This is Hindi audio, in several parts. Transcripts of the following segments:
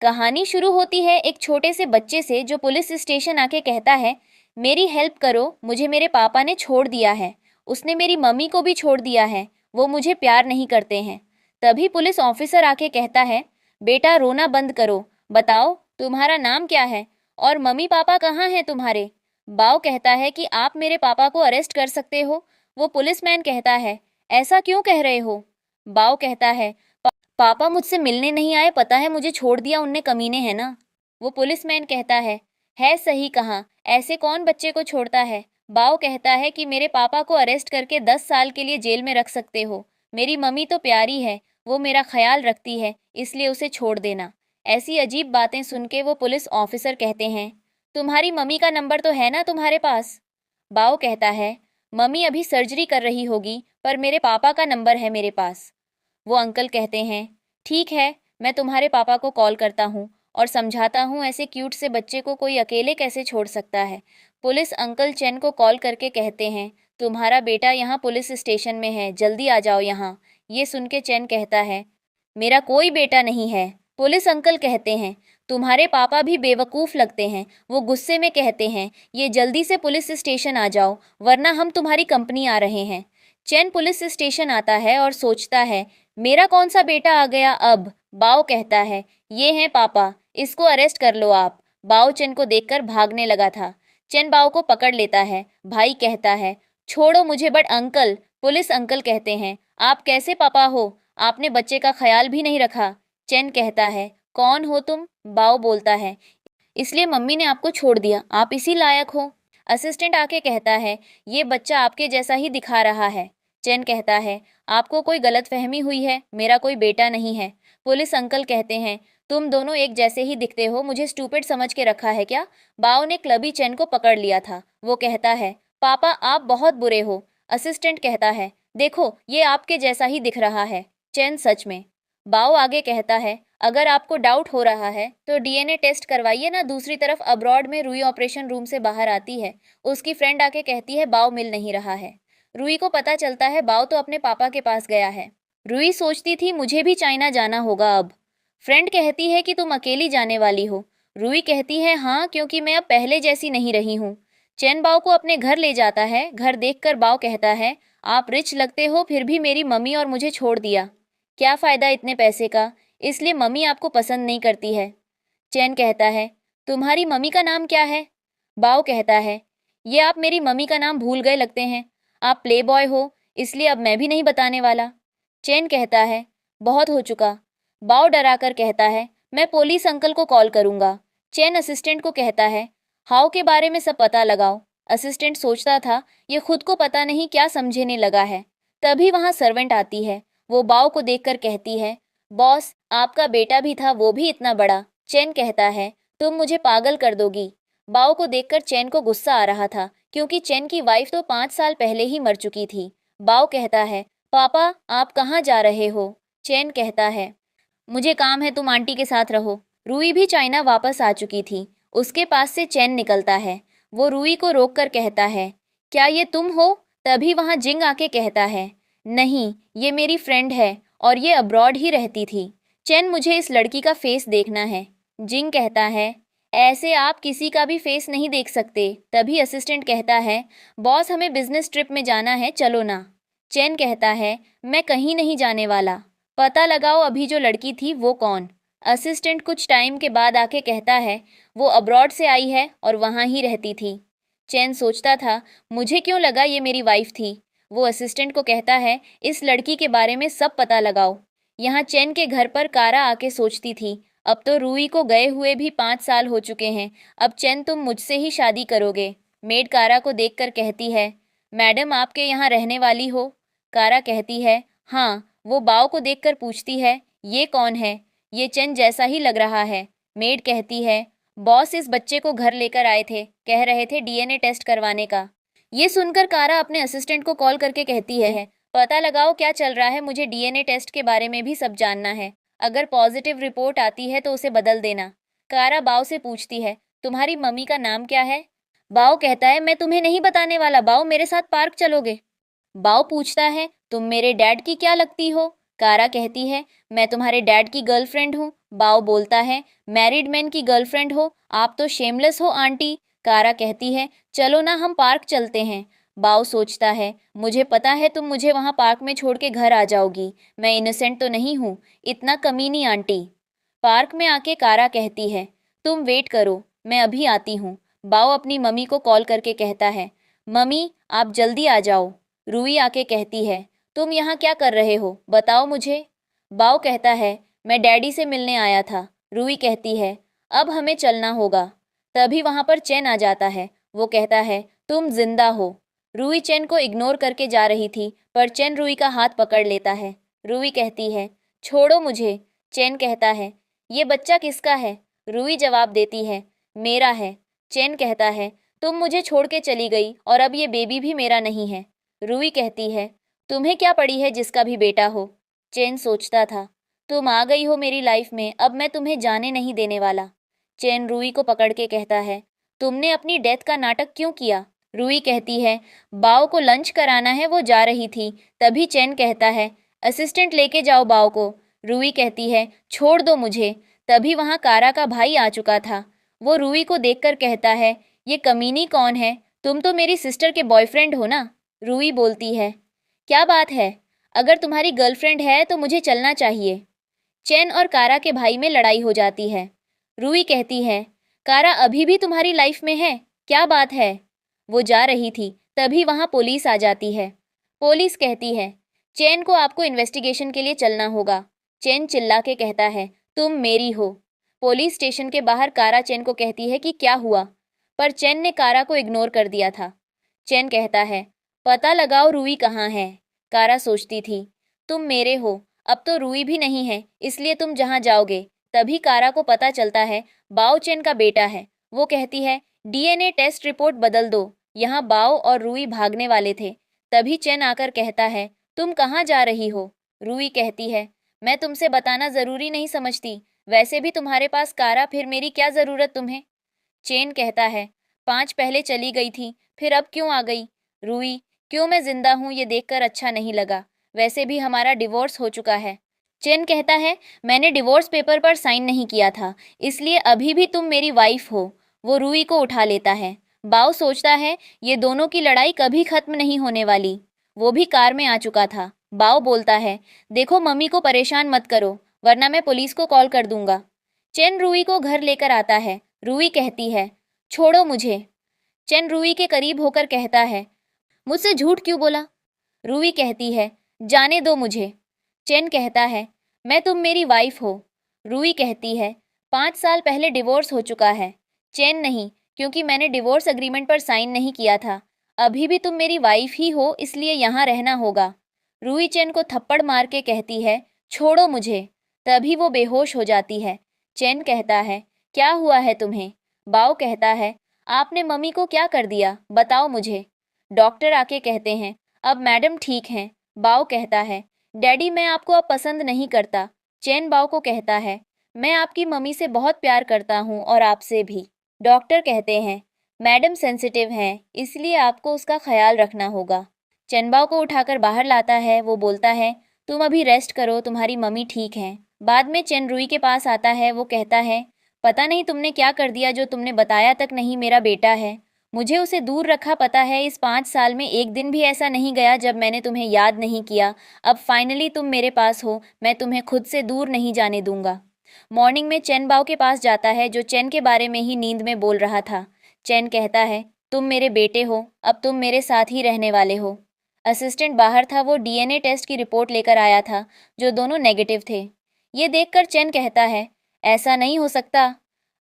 कहानी शुरू होती है एक छोटे से बच्चे से जो पुलिस स्टेशन आके कहता है, मेरी हेल्प करो, मुझे मेरे पापा ने छोड़ दिया है। उसने मेरी मम्मी को भी छोड़ दिया है, वो मुझे प्यार नहीं करते हैं। तभी पुलिस ऑफिसर आके कहता है, बेटा रोना बंद करो, बताओ तुम्हारा नाम क्या है और मम्मी पापा कहाँ हैं तुम्हारे। बाव कहता है कि आप मेरे पापा को अरेस्ट कर सकते हो। वो पुलिसमैन कहता है, ऐसा क्यों कह रहे हो। बाव कहता है, पापा मुझसे मिलने नहीं आए, पता है मुझे छोड़ दिया उनने, कमीने हैं ना। वो पुलिसमैन कहता है सही कहा, ऐसे कौन बच्चे को छोड़ता है। बाव कहता है कि मेरे पापा को अरेस्ट करके 10 साल के लिए जेल में रख सकते हो। मेरी मम्मी तो प्यारी है, वो मेरा ख्याल रखती है, इसलिए उसे छोड़ देना। ऐसी अजीब बातें सुन के वो पुलिस ऑफिसर कहते हैं, तुम्हारी मम्मी का नंबर तो है ना तुम्हारे पास। बाव कहता है, मम्मी अभी सर्जरी कर रही होगी, पर मेरे पापा का नंबर है मेरे पास। वो अंकल कहते हैं, ठीक है, मैं तुम्हारे पापा को कॉल करता हूँ और समझाता हूँ ऐसे क्यूट से बच्चे को कोई अकेले कैसे छोड़ सकता है। पुलिस अंकल चेन को कॉल करके कहते हैं, तुम्हारा बेटा यहाँ पुलिस स्टेशन में है, जल्दी आ जाओ यहाँ। ये सुन के चेन कहता है, मेरा कोई बेटा नहीं है। पुलिस अंकल कहते हैं, तुम्हारे पापा भी बेवकूफ़ लगते हैं। वो गुस्से में कहते हैं, ये जल्दी से पुलिस स्टेशन आ जाओ, वरना हम तुम्हारी कंपनी आ रहे हैं। चेन पुलिस स्टेशन आता है और सोचता है, मेरा कौन सा बेटा आ गया अब। बाव कहता है, ये हैं पापा, इसको अरेस्ट कर लो आप। बाव चेन को देखकर भागने लगा था। चेन बाव को पकड़ लेता है। भाई कहता है, छोड़ो मुझे। बट अंकल, पुलिस अंकल कहते हैं, आप कैसे पापा हो, आपने बच्चे का ख्याल भी नहीं रखा। चेन कहता है, कौन हो तुम। बाव बोलता है, इसलिए मम्मी ने आपको छोड़ दिया, आप इसी लायक हो। असिस्टेंट आके कहता है, ये बच्चा आपके जैसा ही दिखा रहा है। चेन कहता है, आपको कोई गलतफहमी हुई है, मेरा कोई बेटा नहीं है। पुलिस अंकल कहते हैं, तुम दोनों एक जैसे ही दिखते हो, मुझे स्टूपिड समझ के रखा है क्या। बाव ने क्लबी चेन को पकड़ लिया था। वो कहता है, पापा आप बहुत बुरे हो। असिस्टेंट कहता है, देखो ये आपके जैसा ही दिख रहा है। चेन सच में। बाव आगे कहता है, अगर आपको डाउट हो रहा है तो डीएनए टेस्ट करवाइए ना। दूसरी तरफ अब्रॉड में रूई ऑपरेशन रूम से बाहर आती है। उसकी फ्रेंड आके कहती है, बाव मिल नहीं रहा है। रूई को पता चलता है बाव तो अपने पापा के पास गया है। रूई सोचती थी मुझे भी चाइना जाना होगा अब। फ्रेंड कहती है कि तुम अकेली जाने वाली हो। रूई कहती है, हाँ, क्योंकि मैं अब पहले जैसी नहीं रही हूँ। चैन बाव को अपने घर ले जाता है। घर देखकर बाव कहता है, आप रिच लगते हो, फिर भी मेरी मम्मी और मुझे छोड़ दिया। क्या फ़ायदा इतने पैसे का, इसलिए मम्मी आपको पसंद नहीं करती है। चैन कहता है, तुम्हारी मम्मी का नाम क्या है। बाव कहता है, ये आप मेरी मम्मी का नाम भूल गए लगते हैं। आप प्ले बॉय हो, इसलिए अब मैं भी नहीं बताने वाला। चैन कहता है, बहुत हो चुका। बाव डरा कर कहता है, मैं पुलिस अंकल को कॉल करूंगा। चैन असिस्टेंट को कहता है, हाउ के बारे में सब पता लगाओ। असिस्टेंट सोचता था, ये खुद को पता नहीं क्या समझने लगा है। तभी वहां सर्वेंट आती है। वो बाव को देखकर कहती है, बॉस आपका बेटा भी था, वो भी इतना बड़ा। चैन कहता है, तुम मुझे पागल कर दोगी। बाव को देखकर चैन को गुस्सा आ रहा था, क्योंकि चैन की वाइफ तो 5 साल पहले ही मर चुकी थी। बाव कहता है, पापा आप कहाँ जा रहे हो। चैन कहता है, मुझे काम है, तुम आंटी के साथ रहो। रूई भी चाइना वापस आ चुकी थी। उसके पास से चैन निकलता है। वो रूई को रोक कर कहता है, क्या ये तुम हो। तभी वहाँ जिंग आके कहता है, नहीं ये मेरी फ्रेंड है और ये अब्रॉड ही रहती थी। चैन, मुझे इस लड़की का फेस देखना है। जिंग कहता है, ऐसे आप किसी का भी फेस नहीं देख सकते। तभी असिस्टेंट कहता है, बॉस हमें बिजनेस ट्रिप में जाना है, चलो ना। चैन कहता है, मैं कहीं नहीं जाने वाला, पता लगाओ अभी जो लड़की थी वो कौन। असिस्टेंट कुछ टाइम के बाद आके कहता है, वो अब्रॉड से आई है और वहाँ ही रहती थी। चैन सोचता था, मुझे क्यों लगा ये मेरी वाइफ थी। वो असिस्टेंट को कहता है, इस लड़की के बारे में सब पता लगाओ। यहाँ चैन के घर पर कारा आके सोचती थी, अब तो रूई को गए हुए भी 5 साल हो चुके हैं, अब चैन तुम मुझसे ही शादी करोगे। मेड कारा को देखकर कहती है, मैडम आपके यहाँ रहने वाली हो। कारा कहती है, हाँ। वो बाव को देखकर पूछती है, ये कौन है, ये चैन जैसा ही लग रहा है। मेड कहती है, बॉस इस बच्चे को घर लेकर आए थे, कह रहे थे डीएनए टेस्ट करवाने का। ये सुनकर कारा अपने असिस्टेंट को कॉल करके कहती है, पता लगाओ क्या चल रहा है, मुझे डीएनए टेस्ट के बारे में भी सब जानना है। अगर पॉजिटिव रिपोर्ट आती है तो उसे बदल देना। कारा बाव से पूछती है, तुम्हारी मम्मी का नाम क्या है। बाव कहता है, मैं तुम्हें नहीं बताने वाला। बाव मेरे साथ पार्क चलोगे। बाव पूछता है, तुम मेरे डैड की क्या लगती हो। कारा कहती है, मैं तुम्हारे डैड की गर्लफ्रेंड हूँ। बाओ बोलता है, मैरिड मैन की गर्लफ्रेंड हो, आप तो शेमलेस हो आंटी। कारा कहती है, चलो ना हम पार्क चलते हैं। बाओ सोचता है, मुझे पता है तुम मुझे वहाँ पार्क में छोड़ के घर आ जाओगी, मैं इनोसेंट तो नहीं हूँ, इतना कमीनी आंटी। पार्क में आके कारा कहती है, तुम वेट करो, मैं अभी आती हूँ। बाओ अपनी मम्मी को कॉल करके कहता है, मम्मी आप जल्दी आ जाओ। रूही आके कहती है, तुम यहाँ क्या कर रहे हो, बताओ मुझे। बाओ कहता है, मैं डैडी से मिलने आया था। रूही कहती है, अब हमें चलना होगा। तभी वहाँ पर चैन आ जाता है। वो कहता है, तुम जिंदा हो। रूही चैन को इग्नोर करके जा रही थी, पर चैन रूही का हाथ पकड़ लेता है। रूही कहती है, छोड़ो मुझे। चैन कहता है, ये बच्चा किसका है? रूही जवाब देती है, मेरा है। चैन कहता है, तुम मुझे छोड़ के चली गई और अब ये बेबी भी मेरा नहीं है। रूही कहती है, तुम्हें क्या पड़ी है जिसका भी बेटा हो? चैन सोचता था, तुम आ गई हो मेरी लाइफ में, अब मैं तुम्हें जाने नहीं देने वाला। चैन रूही को पकड़ के कहता है, तुमने अपनी डेथ का नाटक क्यों किया? रूही कहती है, बाओ को लंच कराना है, वो जा रही थी। तभी चैन कहता है, असिस्टेंट लेके जाओ बाओ को। रूही कहती है, छोड़ दो मुझे। तभी वहाँ कारा का भाई आ चुका था। वो रूही को देखकर कहता है, ये कमीनी कौन है? तुम तो मेरी सिस्टर के बॉयफ्रेंड हो ना? रूही बोलती है, क्या बात है, अगर तुम्हारी गर्लफ्रेंड है तो मुझे चलना चाहिए। चैन और कारा के भाई में लड़ाई हो जाती है। रूही कहती है, कारा अभी भी तुम्हारी लाइफ में है, क्या बात है? वो जा रही थी, तभी वहाँ पुलिस आ जाती है। पुलिस कहती है, चैन को आपको इन्वेस्टिगेशन के लिए चलना होगा। चैन चिल्ला के कहता है, तुम मेरी हो। पुलिस स्टेशन के बाहर कारा चैन को कहती है कि क्या हुआ, पर चैन ने कारा को इग्नोर कर दिया था। चैन कहता है, पता लगाओ रूही कहाँ है। कारा सोचती थी, तुम मेरे हो, अब तो रूही भी नहीं है, इसलिए तुम जहाँ जाओगे। तभी कारा को पता चलता है बाओ चैन का बेटा है। वो कहती है, डीएनए टेस्ट रिपोर्ट बदल दो। यहाँ बाओ और रूही भागने वाले थे। तभी चैन आकर कहता है, तुम कहाँ जा रही हो? रूही कहती है, मैं तुमसे बताना जरूरी नहीं समझती, वैसे भी तुम्हारे पास कारा, फिर मेरी क्या जरूरत तुम्हें? चैन कहता है, 5 पहले चली गई थी, फिर अब क्यों आ गई? रूही, क्यों मैं जिंदा हूँ ये देखकर अच्छा नहीं लगा, वैसे भी हमारा डिवोर्स हो चुका है। चैन कहता है, मैंने डिवोर्स पेपर पर साइन नहीं किया था, इसलिए अभी भी तुम मेरी वाइफ हो। वो रूही को उठा लेता है। बाओ सोचता है, ये दोनों की लड़ाई कभी खत्म नहीं होने वाली। वो भी कार में आ चुका था। बाओ बोलता है, देखो मम्मी को परेशान मत करो, वरना मैं पुलिस को कॉल कर दूंगा। चैन रूही को घर लेकर आता है। रूही कहती है, छोड़ो मुझे। चैन रूही के करीब होकर कहता है, मुझसे झूठ क्यों बोला? रूही कहती है, जाने दो मुझे। चैन कहता है, मैं तुम मेरी वाइफ हो। रूही कहती है, 5 साल पहले डिवोर्स हो चुका है। चैन नहीं, क्योंकि मैंने डिवोर्स अग्रीमेंट पर साइन नहीं किया था। अभी भी तुम मेरी वाइफ ही हो, इसलिए यहाँ रहना होगा। रूही चैन को थप्पड़ मार के कहती है, छोड़ो मुझे। तभी वो बेहोश हो जाती है। चैन कहता है, क्या हुआ है तुम्हें? बाओ कहता है, आपने मम्मी को क्या कर दिया, बताओ मुझे। डॉक्टर आके कहते हैं, अब मैडम ठीक हैं। बाओ कहता है, डैडी मैं आपको अब पसंद नहीं करता। चैन बाओ को कहता है, मैं आपकी मम्मी से बहुत प्यार करता हूँ और आपसे भी। डॉक्टर कहते हैं, मैडम सेंसिटिव हैं, इसलिए आपको उसका ख्याल रखना होगा। चैन बाओ को उठाकर बाहर लाता है। वो बोलता है, तुम अभी रेस्ट करो, तुम्हारी मम्मी ठीक है। बाद में चैन रूही के पास आता है। वो कहता है, पता नहीं तुमने क्या कर दिया जो तुमने बताया तक नहीं मेरा बेटा है। मुझे उसे दूर रखा, पता है इस 5 साल में एक दिन भी ऐसा नहीं गया जब मैंने तुम्हें याद नहीं किया। अब फाइनली तुम मेरे पास हो, मैं तुम्हें खुद से दूर नहीं जाने दूंगा। मॉर्निंग में चैन बाओ के पास जाता है, जो चैन के बारे में ही नींद में बोल रहा था। चैन कहता है, तुम मेरे बेटे हो, अब तुम मेरे साथ ही रहने वाले हो। असिस्टेंट बाहर था, वो डीएनए टेस्ट की रिपोर्ट लेकर आया था, जो दोनों नेगेटिव थे। ये देखकर चैन कहता है, ऐसा नहीं हो सकता।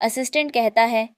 असिस्टेंट कहता है,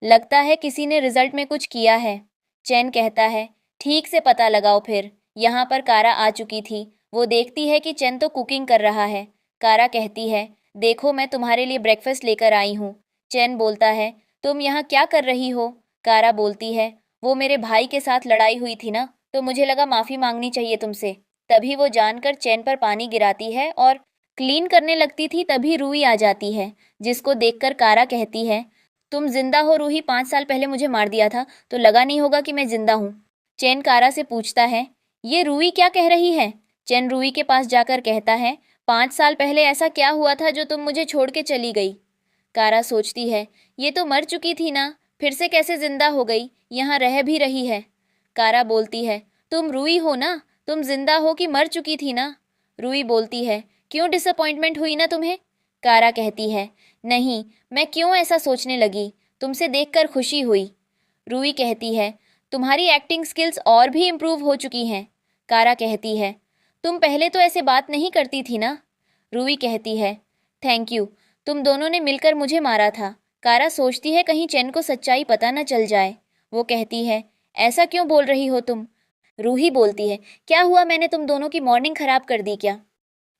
लगता है किसी ने रिजल्ट में कुछ किया है। चैन कहता है, ठीक से पता लगाओ फिर। यहाँ पर कारा आ चुकी थी। वो देखती है कि चैन तो कुकिंग कर रहा है। कारा कहती है, देखो मैं तुम्हारे लिए ब्रेकफास्ट लेकर आई हूँ। चैन बोलता है, तुम यहाँ क्या कर रही हो? कारा बोलती है, वो मेरे भाई के साथ लड़ाई हुई थी ना, तो मुझे लगा माफ़ी मांगनी चाहिए तुमसे। तभी वो जानकर चैन पर पानी गिराती है और क्लीन करने लगती थी। तभी रूही आ जाती है, जिसको देखकर कारा कहती है, तुम जिंदा हो रूही, 5 साल पहले मुझे मार दिया था तो लगा नहीं होगा कि मैं जिंदा हूँ। चैन कारा से पूछता है, ये रूही क्या कह रही है? चेन रूही के पास जाकर कहता है, 5 साल पहले ऐसा क्या हुआ था जो तुम मुझे छोड़ के चली गई? कारा सोचती है, ये तो मर चुकी थी ना, फिर से कैसे जिंदा हो गई, यहाँ रह भी रही है। कारा बोलती है, तुम रूही हो ना, तुम जिंदा हो कि मर चुकी थी ना? रूही बोलती है, क्यों डिसअपॉइंटमेंट हुई ना तुम्हें? कारा कहती है, नहीं, मैं क्यों ऐसा सोचने लगी, तुमसे देखकर खुशी हुई। रूही कहती है, तुम्हारी एक्टिंग स्किल्स और भी इम्प्रूव हो चुकी हैं। कारा कहती है, तुम पहले तो ऐसे बात नहीं करती थी ना? रूही कहती है, थैंक यू, तुम दोनों ने मिलकर मुझे मारा था। कारा सोचती है कहीं चैन को सच्चाई पता न चल जाए। वो कहती है, ऐसा क्यों बोल रही हो तुम? रूही बोलती है, क्या हुआ, मैंने तुम दोनों की मॉर्निंग खराब कर दी क्या?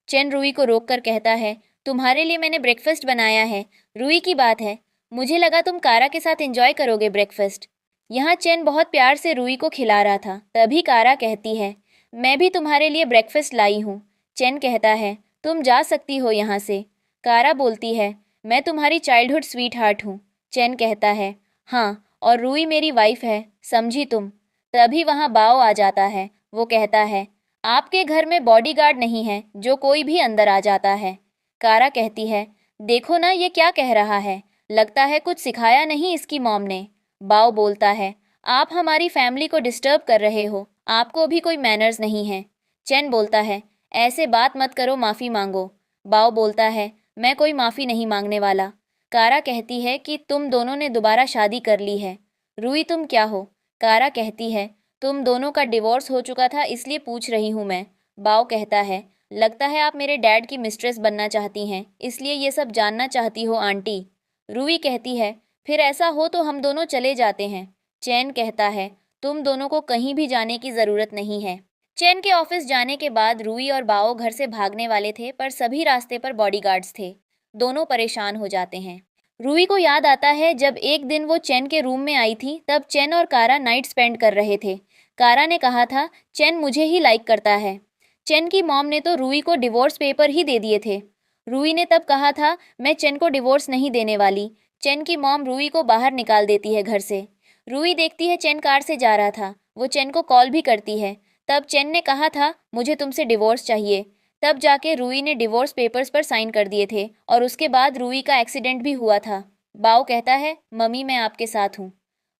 चैन रूही को रोककर कहता है, तुम्हारे लिए मैंने ब्रेकफास्ट बनाया है। रूही की बात है, मुझे लगा तुम कारा के साथ एंजॉय करोगे ब्रेकफास्ट। यहाँ चैन बहुत प्यार से रूही को खिला रहा था, तभी कारा कहती है, मैं भी तुम्हारे लिए ब्रेकफास्ट लाई हूँ। चैन कहता है, तुम जा सकती हो यहाँ से। कारा बोलती है, मैं तुम्हारी चाइल्डहुड स्वीट हार्ट हूँ। चैन कहता है, हाँ, और रूही मेरी वाइफ है, समझी तुम? तभी वहाँ बाओ आ जाता है। वो कहता है, आपके घर में बॉडीगार्ड नहीं है जो कोई भी अंदर आ जाता है। कारा कहती है, देखो ना ये क्या कह रहा है, लगता है कुछ सिखाया नहीं इसकी मॉम ने। बाओ बोलता है, आप हमारी फैमिली को डिस्टर्ब कर रहे हो, आपको भी कोई मैनर्स नहीं है। चैन बोलता है, ऐसे बात मत करो, माफ़ी मांगो। बाओ बोलता है, मैं कोई माफ़ी नहीं मांगने वाला। कारा कहती है कि तुम दोनों ने दोबारा शादी कर ली है। रूही तुम क्या हो? कारा कहती है, तुम दोनों का डिवोर्स हो चुका था इसलिए पूछ रही हूँ मैं। बाओ कहता है, लगता है आप मेरे डैड की मिस्ट्रेस बनना चाहती हैं, इसलिए ये सब जानना चाहती हो आंटी। रूही कहती है, फिर ऐसा हो तो हम दोनों चले जाते हैं। चैन कहता है, तुम दोनों को कहीं भी जाने की ज़रूरत नहीं है। चैन के ऑफिस जाने के बाद रूही और बाओ घर से भागने वाले थे, पर सभी रास्ते पर बॉडीगार्ड्स थे। दोनों परेशान हो जाते हैं। रूही को याद आता है जब एक दिन वो चैन के रूम में आई थी, तब चैन और कारा नाइट स्पेंड कर रहे थे। कारा ने कहा था, चैन मुझे ही लाइक करता है। चैन की मॉम ने तो रूही को डिवोर्स पेपर ही दे दिए थे। रूही ने तब कहा था, मैं चैन को डिवोर्स नहीं देने वाली। चैन की मॉम रूही को बाहर निकाल देती है घर से। रूही देखती है चैन कार से जा रहा था, वो चैन को कॉल भी करती है। तब चैन ने कहा था, मुझे तुमसे डिवोर्स चाहिए। तब जाके रूही ने डिवोर्स पेपर्स पर साइन कर दिए थे, और उसके बाद रूही का एक्सीडेंट भी हुआ था। बाओ कहता है, मम्मी मैं आपके साथ हूँ।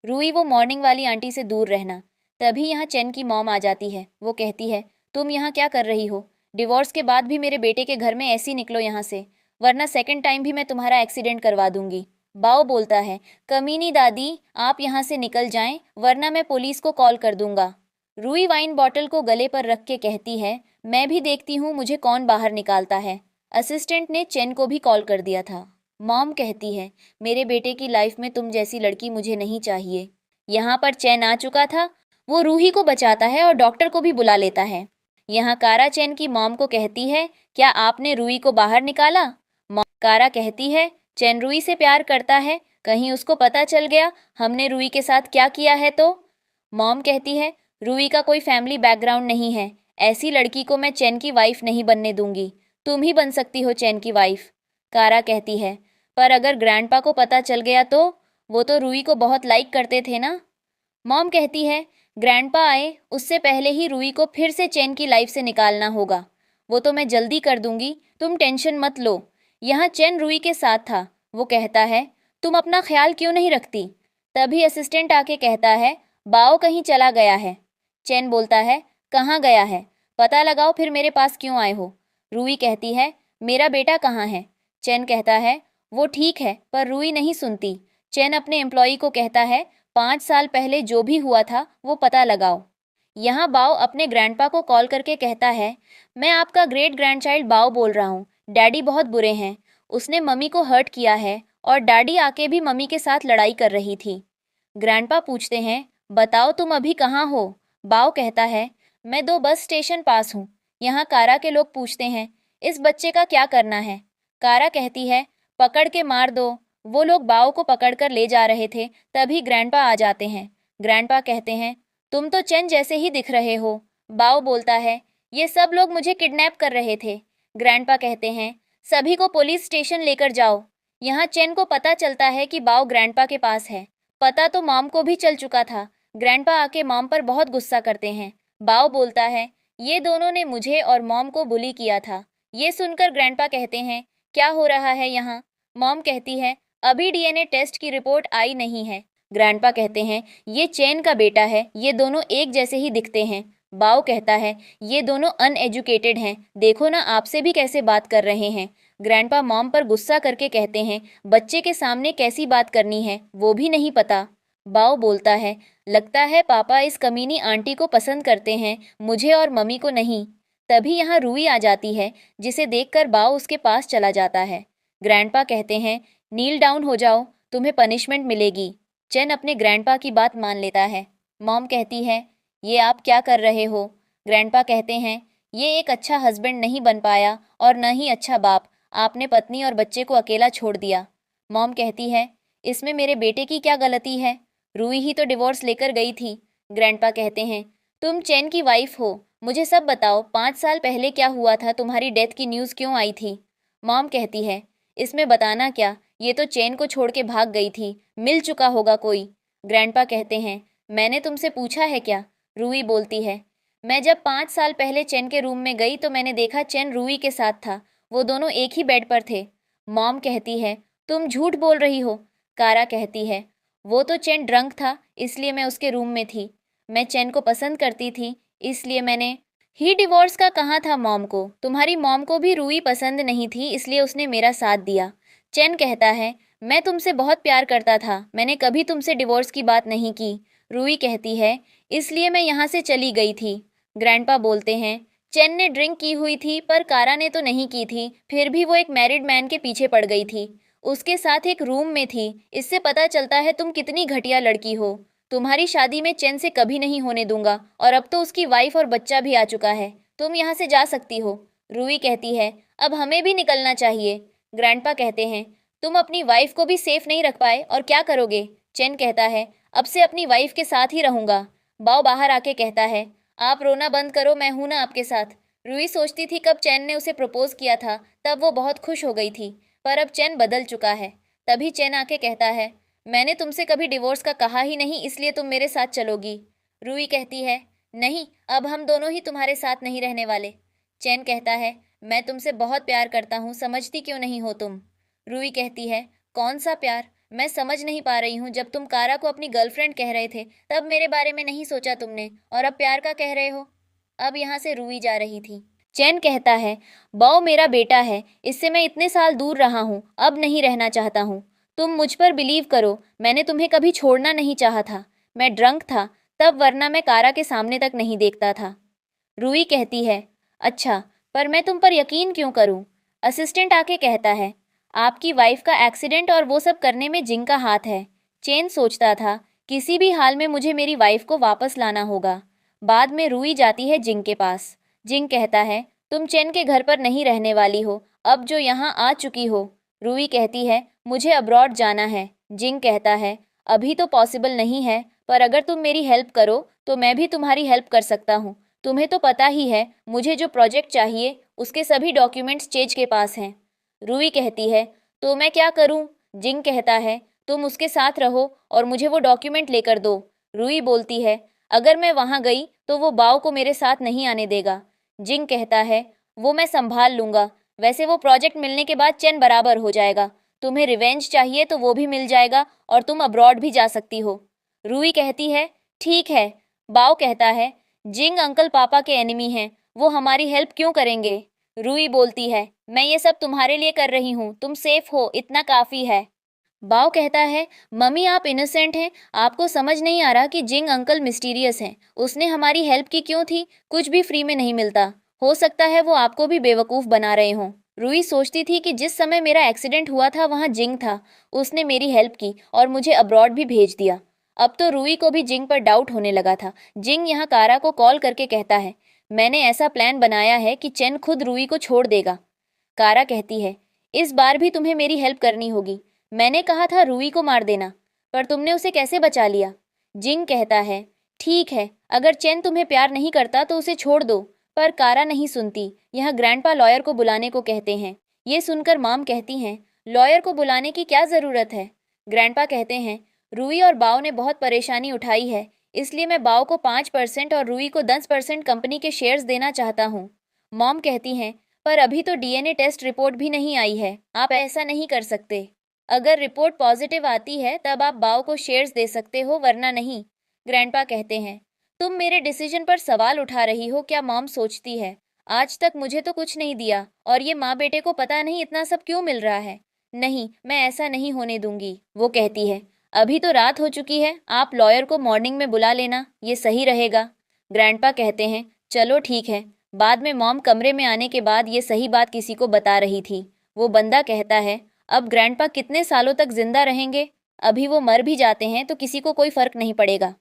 रूही वो मॉर्निंग वाली आंटी से दूर रहना। तभी यहाँ चैन की मॉम आ जाती है। वो कहती है, तुम यहाँ क्या कर रही हो? डिवोर्स के बाद भी मेरे बेटे के घर में ऐसी निकलो यहाँ से, वरना सेकंड टाइम भी मैं तुम्हारा एक्सीडेंट करवा दूंगी। बाओ बोलता है, कमीनी दादी, आप यहाँ से निकल जाएं, वरना मैं पुलिस को कॉल कर दूंगा। रूही वाइन बॉटल को गले पर रख के कहती है, मैं भी देखती हूँ मुझे कौन बाहर निकालता है। असिस्टेंट ने चैन को भी कॉल कर दिया था। मॉम कहती है, मेरे बेटे की लाइफ में तुम जैसी लड़की मुझे नहीं चाहिए। यहाँ पर चैन आ चुका था। वो रूही को बचाता है और डॉक्टर को भी बुला लेता है। यहाँ कारा चैन की मॉम को कहती है, क्या आपने रूही को बाहर निकाला? कारा कहती है, चैन रूही से प्यार करता है, कहीं उसको पता चल गया हमने रूही के साथ क्या किया है तो? मॉम कहती है, रूही का कोई फैमिली बैकग्राउंड नहीं है, ऐसी लड़की को मैं चैन की वाइफ नहीं बनने दूंगी। तुम ही बन सकती हो चैन की वाइफ। कारा कहती है, पर अगर ग्रैंडपा को पता चल गया तो? वो तो रूही को बहुत लाइक करते थे ना। मॉम कहती है, ग्रैंडपा आए उससे पहले ही रूही को फिर से चैन की लाइफ से निकालना होगा। वो तो मैं जल्दी कर दूंगी, तुम टेंशन मत लो। यहाँ चैन रूही के साथ था। वो कहता है, तुम अपना ख्याल क्यों नहीं रखती? तभी असिस्टेंट आके कहता है, बाओ कहीं चला गया है। चैन बोलता है, कहाँ गया है? पता लगाओ फिर मेरे पास क्यों आए हो। रूही कहती है, मेरा बेटा कहाँ है? चैन कहता है, वो ठीक है, पर रूही नहीं सुनती। चैन अपने एम्प्लॉई को कहता है, 5 साल पहले जो भी हुआ था वो पता लगाओ। यहाँ बाओ अपने ग्रैंडपा को कॉल करके कहता है, मैं आपका ग्रेट ग्रैंडचाइल्ड बाओ बोल रहा हूँ। डैडी बहुत बुरे हैं, उसने मम्मी को हर्ट किया है, और डैडी आके भी मम्मी के साथ लड़ाई कर रही थी। ग्रैंडपा पूछते हैं, बताओ तुम अभी कहाँ हो? बाओ कहता है, मैं 2 बस स्टेशन पास हूँ। यहाँ कारा के लोग पूछते हैं, इस बच्चे का क्या करना है? कारा कहती है, पकड़ के मार दो। वो लोग बाओ को पकड़कर ले जा रहे थे, तभी ग्रैंडपा आ जाते हैं। ग्रैंडपा कहते हैं, तुम तो चैन जैसे ही दिख रहे हो। बाओ बोलता है, ये सब लोग मुझे किडनैप कर रहे थे। ग्रैंडपा कहते हैं, सभी को पुलिस स्टेशन लेकर जाओ। यहाँ चैन को पता चलता है कि बाओ ग्रैंडपा के पास है। पता तो मॉम को भी चल चुका था। ग्रैंडपा आके मॉम पर बहुत गुस्सा करते हैं। बाओ बोलता है, ये दोनों ने मुझे और मॉम को बुली किया था। ये सुनकर ग्रैंडपा कहते हैं, क्या हो रहा है यहाँ? मॉम कहती है, अभी डीएनए टेस्ट की रिपोर्ट आई नहीं है। ग्रैंडपा कहते हैं, ये चेन का बेटा है, ये दोनों एक जैसे ही दिखते हैं। बाओ कहता है, ये दोनों अनएजुकेटेड हैं, देखो ना आपसे भी कैसे बात कर रहे हैं। ग्रैंडपा मॉम पर गुस्सा करके कहते हैं, बच्चे के सामने कैसी बात करनी है वो भी नहीं पता। बाओ बोलता है, लगता है पापा इस कमीनी आंटी को पसंद करते हैं, मुझे और मम्मी को नहीं। तभी यहाँ रूई आ जाती है, जिसे देखकर बाओ उसके पास चला जाता है। ग्रैंडपा कहते हैं, नील डाउन हो जाओ, तुम्हें पनिशमेंट मिलेगी। चेन अपने ग्रैंडपा की बात मान लेता है। मॉम कहती है, ये आप क्या कर रहे हो? ग्रैंडपा कहते हैं, ये एक अच्छा हस्बैंड नहीं बन पाया और न ही अच्छा बाप, आपने पत्नी और बच्चे को अकेला छोड़ दिया। मॉम कहती है, इसमें मेरे बेटे की क्या गलती है? रूही ही तो डिवोर्स लेकर गई थी। ग्रैंडपा कहते हैं, तुम चेन की वाइफ हो, मुझे सब बताओ, 5 साल पहले क्या हुआ था, तुम्हारी डेथ की न्यूज़ क्यों आई थी? मॉम कहती है, इसमें बताना क्या, ये तो चेन को छोड़ के भाग गई थी, मिल चुका होगा कोई। ग्रैंडपा कहते हैं, मैंने तुमसे पूछा है क्या? रूही बोलती है, मैं जब 5 साल पहले चेन के रूम में गई तो मैंने देखा चेन रूही के साथ था, वो दोनों एक ही बेड पर थे। मॉम कहती है, तुम झूठ बोल रही हो। कारा कहती है, वो तो चेन ड्रंक था, इसलिए मैं उसके रूम में थी। मैं चेन को पसंद करती थी, इसलिए मैंने। ही डिवोर्स का कहा था मॉम को, तुम्हारी मॉम को भी रूही पसंद नहीं थी, इसलिए उसने मेरा साथ दिया। चेन कहता है, मैं तुमसे बहुत प्यार करता था, मैंने कभी तुमसे डिवोर्स की बात नहीं की। रूही कहती है, इसलिए मैं यहाँ से चली गई थी। ग्रैंडपा बोलते हैं, चेन ने ड्रिंक की हुई थी पर कारा ने तो नहीं की थी, फिर भी वो एक मैरिड मैन के पीछे पड़ गई थी, उसके साथ एक रूम में थी। इससे पता चलता है तुम कितनी घटिया लड़की हो। तुम्हारी शादी में चेन से कभी नहीं होने दूंगा, और अब तो उसकी वाइफ और बच्चा भी आ चुका है, तुम यहाँ से जा सकती हो। रूही कहती है, अब हमें भी निकलना चाहिए। ग्रैंडपा कहते हैं, तुम अपनी वाइफ को भी सेफ नहीं रख पाए और क्या करोगे? चेन कहता है, अब से अपनी वाइफ के साथ ही रहूंगा। बाओ बाहर आके कहता है, आप रोना बंद करो, मैं हूं ना आपके साथ। रूही सोचती थी कब चैन ने उसे प्रपोज किया था तब वो बहुत खुश हो गई थी, पर अब चैन बदल चुका है। तभी चैन आके कहता है, मैंने तुमसे कभी डिवोर्स का कहा ही नहीं, इसलिए तुम मेरे साथ चलोगी। रूही कहती है, नहीं, अब हम दोनों ही तुम्हारे साथ नहीं रहने वाले। चैन कहता है, मैं तुमसे बहुत प्यार करता हूँ, समझती क्यों नहीं हो तुम? रूही कहती है, कौन सा प्यार? मैं समझ नहीं पा रही हूँ, जब तुम कारा को अपनी गर्लफ्रेंड कह रहे थे तब मेरे बारे में नहीं सोचा तुमने, और अब प्यार का कह रहे हो। अब यहाँ से रूही जा रही थी। चैन कहता है, बाओ मेरा बेटा है, इससे मैं इतने साल दूर रहा हूँ, अब नहीं रहना चाहता हूँ। तुम मुझ पर बिलीव करो, मैंने तुम्हें कभी छोड़ना नहीं चाहा था। मैं ड्रंक था तब, वरना मैं कारा के सामने तक नहीं देखता था। रूही कहती है, अच्छा, पर मैं तुम पर यकीन क्यों करूं? असिस्टेंट आके कहता है, आपकी वाइफ का एक्सीडेंट और वो सब करने में जिंग का हाथ है। चेन सोचता था, किसी भी हाल में मुझे मेरी वाइफ को वापस लाना होगा। बाद में रूही जाती है जिंग के पास। जिंग कहता है, तुम चेन के घर पर नहीं रहने वाली हो, अब जो यहाँ आ चुकी हो। रूही कहती है, मुझे अब्रॉड जाना है। जिंग कहता है, अभी तो पॉसिबल नहीं है, पर अगर तुम मेरी हेल्प करो तो मैं भी तुम्हारी हेल्प कर सकता हूँ। तुम्हें तो पता ही है, मुझे जो प्रोजेक्ट चाहिए उसके सभी डॉक्यूमेंट्स चेज के पास हैं। रूही कहती है, तो मैं क्या करूं? जिंग कहता है, तुम उसके साथ रहो और मुझे वो डॉक्यूमेंट लेकर दो। रूही बोलती है, अगर मैं वहां गई तो वो बाव को मेरे साथ नहीं आने देगा। जिंग कहता है, वो मैं संभाल लूंगा, वैसे वो प्रोजेक्ट मिलने के बाद चैन बराबर हो जाएगा। तुम्हें रिवेंज चाहिए तो वो भी मिल जाएगा और तुम अब्रॉड भी जा सकती हो। रूही कहती है, ठीक है। बाव कहता है, जिंग अंकल पापा के एनिमी हैं, वो हमारी हेल्प क्यों करेंगे? रूही बोलती है, मैं ये सब तुम्हारे लिए कर रही हूँ, तुम सेफ हो, इतना काफी है। बाव कहता है, मम्मी आप इनोसेंट हैं, आपको समझ नहीं आ रहा कि जिंग अंकल मिस्टीरियस हैं, उसने हमारी हेल्प की क्यों थी? कुछ भी फ्री में नहीं मिलता, हो सकता है वो आपको भी बेवकूफ़ बना रहे हों। रूही सोचती थी कि जिस समय मेरा एक्सीडेंट हुआ था वहाँ जिंग था, उसने मेरी हेल्प की और मुझे अब्रॉड भी भेज दिया। अब तो रूही को भी जिंग पर डाउट होने लगा था। जिंग यहाँ कारा को कॉल करके कहता है, मैंने ऐसा प्लान बनाया है कि चेन खुद रूही को छोड़ देगा। कारा कहती है, इस बार भी तुम्हें मेरी हेल्प करनी होगी। मैंने कहा था रूही को मार देना, पर तुमने उसे कैसे बचा लिया? जिंग कहता है, ठीक है, अगर चेन तुम्हें प्यार नहीं करता तो उसे छोड़ दो। पर कारा नहीं सुनती। यह ग्रैंडपा लॉयर को बुलाने को कहते हैं। ये सुनकर मॉम कहती हैं, लॉयर को बुलाने की क्या ज़रूरत है? ग्रैंडपा कहते हैं, रूही और बाव ने बहुत परेशानी उठाई है, इसलिए मैं बाव को 5% और रूही को 10% कंपनी के शेयर्स देना चाहता हूँ। मॉम कहती हैं, पर अभी तो डीएनए टेस्ट रिपोर्ट भी नहीं आई है, आप ऐसा नहीं कर सकते। अगर रिपोर्ट पॉजिटिव आती है तब आप बाव को शेयर्स दे सकते हो, वरना नहीं। ग्रैंडपा कहते हैं, तुम मेरे डिसीजन पर सवाल उठा रही हो क्या? मॉम सोचती है, आज तक मुझे तो कुछ नहीं दिया और ये माँ बेटे को पता नहीं इतना सब क्यों मिल रहा है। नहीं, मैं ऐसा नहीं होने दूंगी। वो कहती है, अभी तो रात हो चुकी है, आप लॉयर को मॉर्निंग में बुला लेना, ये सही रहेगा। ग्रैंडपा कहते हैं, चलो ठीक है। बाद में मॉम कमरे में आने के बाद ये सही बात किसी को बता रही थी। वो बंदा कहता है, अब ग्रैंडपा कितने सालों तक जिंदा रहेंगे? अभी वो मर भी जाते हैं तो किसी को कोई फर्क नहीं पड़ेगा।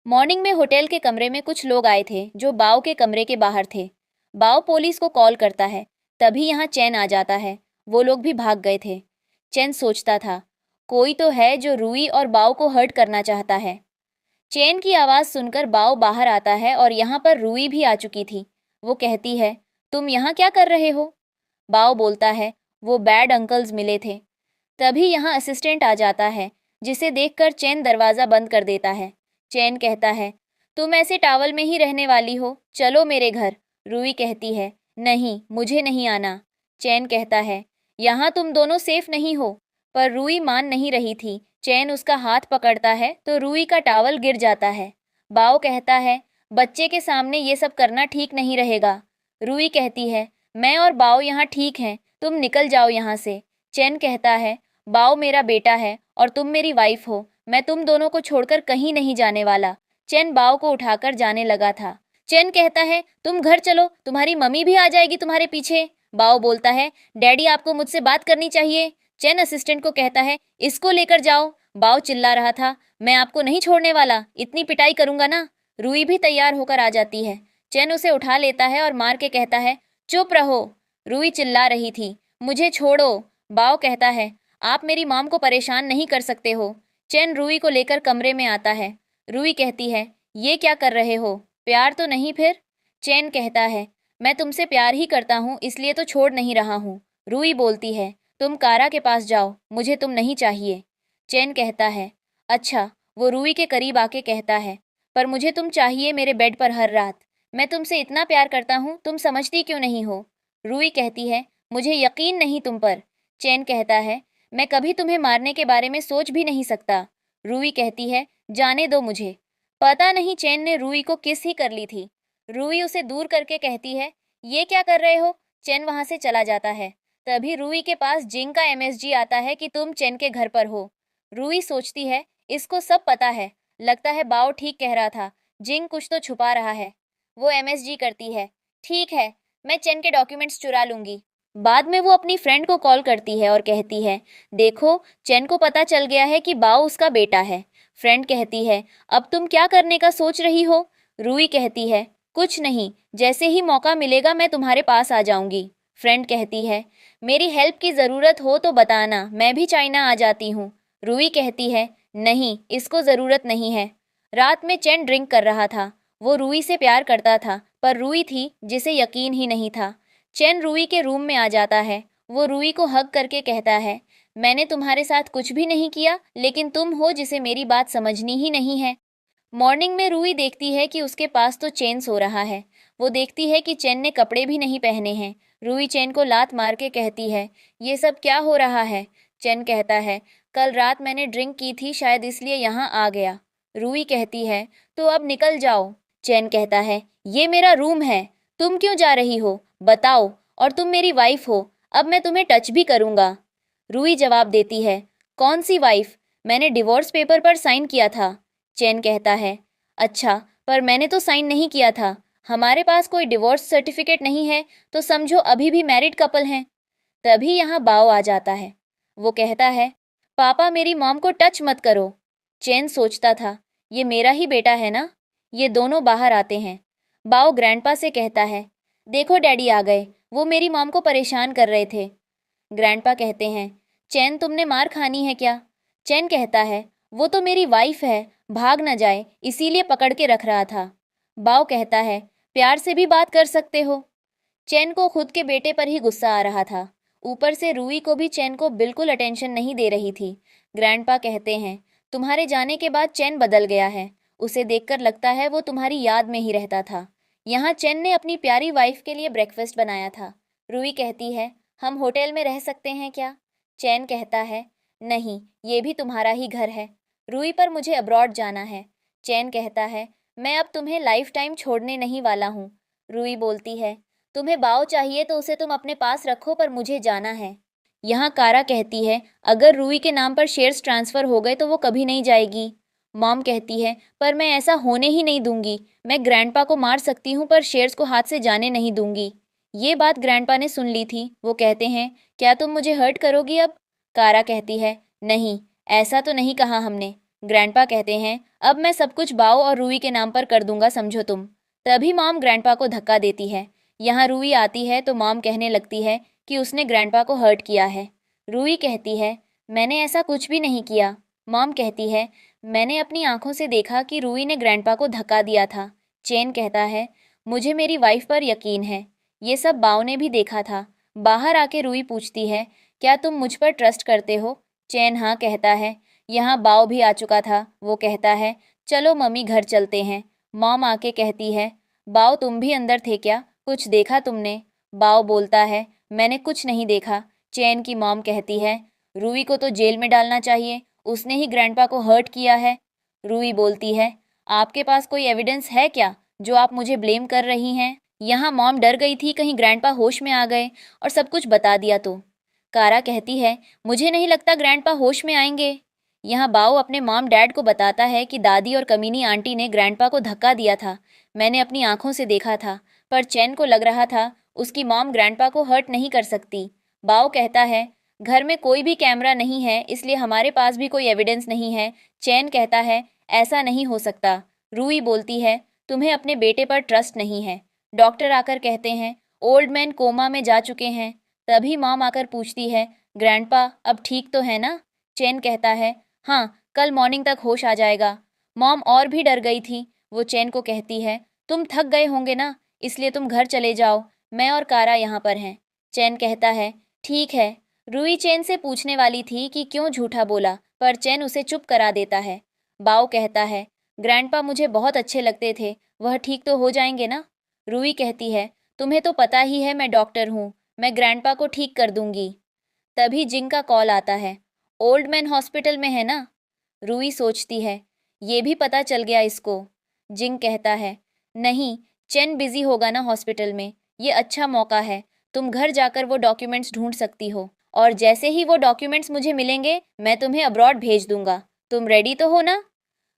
मॉर्निंग में होटल के कमरे में कुछ लोग आए थे जो बाव के कमरे के बाहर थे। बाव पुलिस को कॉल करता है, तभी यहाँ चैन आ जाता है। वो लोग भी भाग गए थे। चैन सोचता था, कोई तो है जो रूही और बाव को हर्ट करना चाहता है। चैन की आवाज़ सुनकर बाव बाहर आता है और यहाँ पर रूही भी आ चुकी थी। वो कहती है, तुम यहाँ क्या कर रहे हो? बाव बोलता है, वो बैड अंकल्स मिले थे। तभी यहाँ असिस्टेंट आ जाता है, जिसे देखकर चैन दरवाज़ा बंद कर देता है। चैन कहता है, तुम ऐसे टावल में ही रहने वाली हो, चलो मेरे घर। रूही कहती है, नहीं, मुझे नहीं आना। चैन कहता है, यहाँ तुम दोनों सेफ नहीं हो। पर रूही मान नहीं रही थी। चैन उसका हाथ पकड़ता है तो रूही का टावल गिर जाता है। बाव कहता है, बच्चे के सामने ये सब करना ठीक नहीं रहेगा। रूही कहती है, मैं और बाव यहाँ ठीक हैं, तुम निकल जाओ यहाँ से। चैन कहता है, बाव मेरा बेटा है और तुम मेरी वाइफ हो, मैं तुम दोनों को छोड़कर कहीं नहीं जाने वाला। चैन बाव को उठाकर जाने लगा था। चैन कहता है, तुम घर चलो, तुम्हारी मम्मी भी आ जाएगी तुम्हारे पीछे। बाव बोलता है, डैडी आपको मुझसे बात करनी चाहिए। चैन असिस्टेंट को कहता है, इसको लेकर जाओ। बाव चिल्ला रहा था, मैं आपको नहीं छोड़ने वाला, इतनी पिटाई करूंगा ना। रूही भी तैयार होकर आ जाती है। चैन उसे उठा लेता है और मार के कहता है, चुप रहो। रूही चिल्ला रही थी, मुझे छोड़ो। बाव कहता है, आप मेरी मॉम को परेशान नहीं कर सकते हो। चैन रूही को लेकर कमरे में आता है। रूही कहती है, ये क्या कर रहे हो? प्यार तो नहीं फिर? चैन कहता है, मैं तुमसे प्यार ही करता हूँ, इसलिए तो छोड़ नहीं रहा हूँ। रूही बोलती है, तुम कारा के पास जाओ, मुझे तुम नहीं चाहिए। चैन कहता है, अच्छा। वो रूही के करीब आके कहता है, पर मुझे तुम चाहिए मेरे बेड पर हर रात। मैं तुमसे इतना प्यार करता हूँ, तुम समझती क्यों नहीं हो? रूही कहती है, मुझे यकीन नहीं तुम पर। चैन कहता है, मैं कभी तुम्हें मारने के बारे में सोच भी नहीं सकता। रूही कहती है, जाने दो मुझे। पता नहीं चैन ने रूही को किस ही कर ली थी। रूही उसे दूर करके कहती है, ये क्या कर रहे हो? चैन वहां से चला जाता है। तभी रूही के पास जिंग का एमएसजी आता है कि तुम चैन के घर पर हो। रूही सोचती है, इसको सब पता है, लगता है बाव ठीक कह रहा था, जिंग कुछ तो छुपा रहा है। वो एमएसजी करती है, ठीक है, मैं चैन के डॉक्यूमेंट्स चुरा लूंगी। बाद में वो अपनी फ्रेंड को कॉल करती है और कहती है, देखो चैन को पता चल गया है कि बाव उसका बेटा है। फ्रेंड कहती है, अब तुम क्या करने का सोच रही हो? रूही कहती है, कुछ नहीं, जैसे ही मौका मिलेगा मैं तुम्हारे पास आ जाऊंगी। फ्रेंड कहती है, मेरी हेल्प की ज़रूरत हो तो बताना, मैं भी चाइना आ जाती हूँ। रूही कहती है, नहीं, इसको ज़रूरत नहीं है। रात में चैन ड्रिंक कर रहा था। वो रूही से प्यार करता था, पर रूही थी जिसे यकीन ही नहीं था। चैन रूही के रूम में आ जाता है। वो रूही को हग करके कहता है, मैंने तुम्हारे साथ कुछ भी नहीं किया, लेकिन तुम हो जिसे मेरी बात समझनी ही नहीं है। मॉर्निंग में रूही देखती है कि उसके पास तो चैन सो रहा है। वो देखती है कि चैन ने कपड़े भी नहीं पहने हैं। रूही चैन को लात मार के कहती है, ये सब क्या हो रहा है? चैन कहता है, कल रात मैंने ड्रिंक की थी, शायद इसलिए यहाँ आ गया। रूही कहती है, तो अब निकल जाओ। चैन कहता है, ये मेरा रूम है, तुम क्यों जा रही हो? बताओ, और तुम मेरी वाइफ हो, अब मैं तुम्हें टच भी करूँगा। रूही जवाब देती है, कौन सी वाइफ? मैंने डिवोर्स पेपर पर साइन किया था। चैन कहता है, अच्छा, पर मैंने तो साइन नहीं किया था। हमारे पास कोई डिवोर्स सर्टिफिकेट नहीं है, तो समझो अभी भी मैरिड कपल हैं। तभी यहाँ बाव आ जाता है। वो कहता है, पापा मेरी मॉम को टच मत करो। चैन सोचता था, ये मेरा ही बेटा है ना। ये दोनों बाहर आते हैं। बाव ग्रैंडपा से कहता है, देखो डैडी आ गए, वो मेरी मॉम को परेशान कर रहे थे। ग्रैंडपा कहते हैं, चैन तुमने मार खानी है क्या? चैन कहता है, वो तो मेरी वाइफ है, भाग न जाए इसीलिए पकड़ के रख रहा था। बाव कहता है, प्यार से भी बात कर सकते हो। चैन को खुद के बेटे पर ही गुस्सा आ रहा था। ऊपर से रूही को भी चैन को बिल्कुल अटेंशन नहीं दे रही थी। ग्रैंडपा कहते हैं, तुम्हारे जाने के बाद चैन बदल गया है। उसे देखकर लगता है वो तुम्हारी याद में ही रहता था। यहाँ चेन ने अपनी प्यारी वाइफ के लिए ब्रेकफास्ट बनाया था। रूही कहती है, हम होटल में रह सकते हैं क्या? चैन कहता है, नहीं, ये भी तुम्हारा ही घर है। रूही, पर मुझे अब्रॉड जाना है। चैन कहता है, मैं अब तुम्हें लाइफ टाइम छोड़ने नहीं वाला हूँ। रूही बोलती है, तुम्हें बाव चाहिए तो उसे तुम अपने पास रखो, पर मुझे जाना है। यहाँ कारा कहती है, अगर रूही के नाम पर शेयर्स ट्रांसफ़र हो गए तो वो कभी नहीं जाएगी। मॉम कहती है, पर मैं ऐसा होने ही नहीं दूंगी। मैं ग्रैंडपा को मार सकती हूँ पर शेयर्स को हाथ से जाने नहीं दूंगी। ये बात ग्रैंडपा ने सुन ली थी। वो कहते हैं, क्या तुम मुझे हर्ट करोगी अब? कारा कहती है, नहीं, ऐसा तो नहीं कहा हमने। ग्रैंडपा कहते हैं, अब मैं सब कुछ बाओ और रूही के नाम पर कर दूंगा, समझो तुम। तभी मॉम ग्रैंडपा को धक्का देती है। यहाँ रूही आती है तो मॉम कहने लगती है कि उसने ग्रैंडपा को हर्ट किया है। रूही कहती है, मैंने ऐसा कुछ भी नहीं किया। मॉम कहती है, मैंने अपनी आंखों से देखा कि रूही ने ग्रैंडपा को धक्का दिया था। चेन कहता है, मुझे मेरी वाइफ पर यकीन है, ये सब बाव ने भी देखा था। बाहर आके रूही पूछती है, क्या तुम मुझ पर ट्रस्ट करते हो? चैन हाँ कहता है। यहाँ बाव भी आ चुका था। वो कहता है, चलो मम्मी घर चलते हैं। मॉम आके कहती है, बाव तुम भी अंदर थे क्या? कुछ देखा तुमने? बाव बोलता है, मैंने कुछ नहीं देखा। चैन की मॉम कहती है, रूही को तो जेल में डालना चाहिए, उसने ही ग्रैंडपा को हर्ट किया है। रूही बोलती है, आपके पास कोई एविडेंस है क्या जो आप मुझे ब्लेम कर रही हैं? यहाँ मॉम डर गई थी कहीं ग्रैंडपा होश में आ गए और सब कुछ बता दिया तो। कारा कहती है, मुझे नहीं लगता ग्रैंडपा होश में आएंगे। यहाँ बाओ अपने मॉम डैड को बताता है कि दादी और कमीनी आंटी ने ग्रैंडपा को धक्का दिया था। मैंने अपनी आंखों से देखा था, पर चैन को लग रहा था उसकी मॉम ग्रैंडपा को हर्ट नहीं कर सकती। बाओ कहता है, घर में कोई भी कैमरा नहीं है, इसलिए हमारे पास भी कोई एविडेंस नहीं है। चैन कहता है, ऐसा नहीं हो सकता। रूही बोलती है, तुम्हें अपने बेटे पर ट्रस्ट नहीं है। डॉक्टर आकर कहते हैं, ओल्ड मैन कोमा में जा चुके हैं। तभी मॉम आकर पूछती है, ग्रैंडपा अब ठीक तो है ना? चैन कहता है, हाँ, कल मॉर्निंग तक होश आ जाएगा। मॉम और भी डर गई थी। वो चैन को कहती है, तुम थक गए होंगे ना, इसलिए तुम घर चले जाओ, मैं और कारा यहाँ पर हैं। चैन कहता है, ठीक है। रूही चैन से पूछने वाली थी कि क्यों झूठा बोला, पर चैन उसे चुप करा देता है। बाओ कहता है, ग्रैंडपा मुझे बहुत अच्छे लगते थे, वह ठीक तो हो जाएंगे ना? रूही कहती है, तुम्हें तो पता ही है मैं डॉक्टर हूँ, मैं ग्रैंडपा को ठीक कर दूंगी। तभी जिंग का कॉल आता है। ओल्ड मैन हॉस्पिटल में है ना? रूही सोचती है, ये भी पता चल गया इसको। जिंग कहता है, नहीं, चेन बिजी होगा ना हॉस्पिटल में, ये अच्छा मौका है, तुम घर जाकर वो डॉक्यूमेंट्स ढूंढ सकती हो, और जैसे ही वो डॉक्यूमेंट्स मुझे मिलेंगे मैं तुम्हें अब्रॉड भेज दूंगा। तुम रेडी तो हो ना?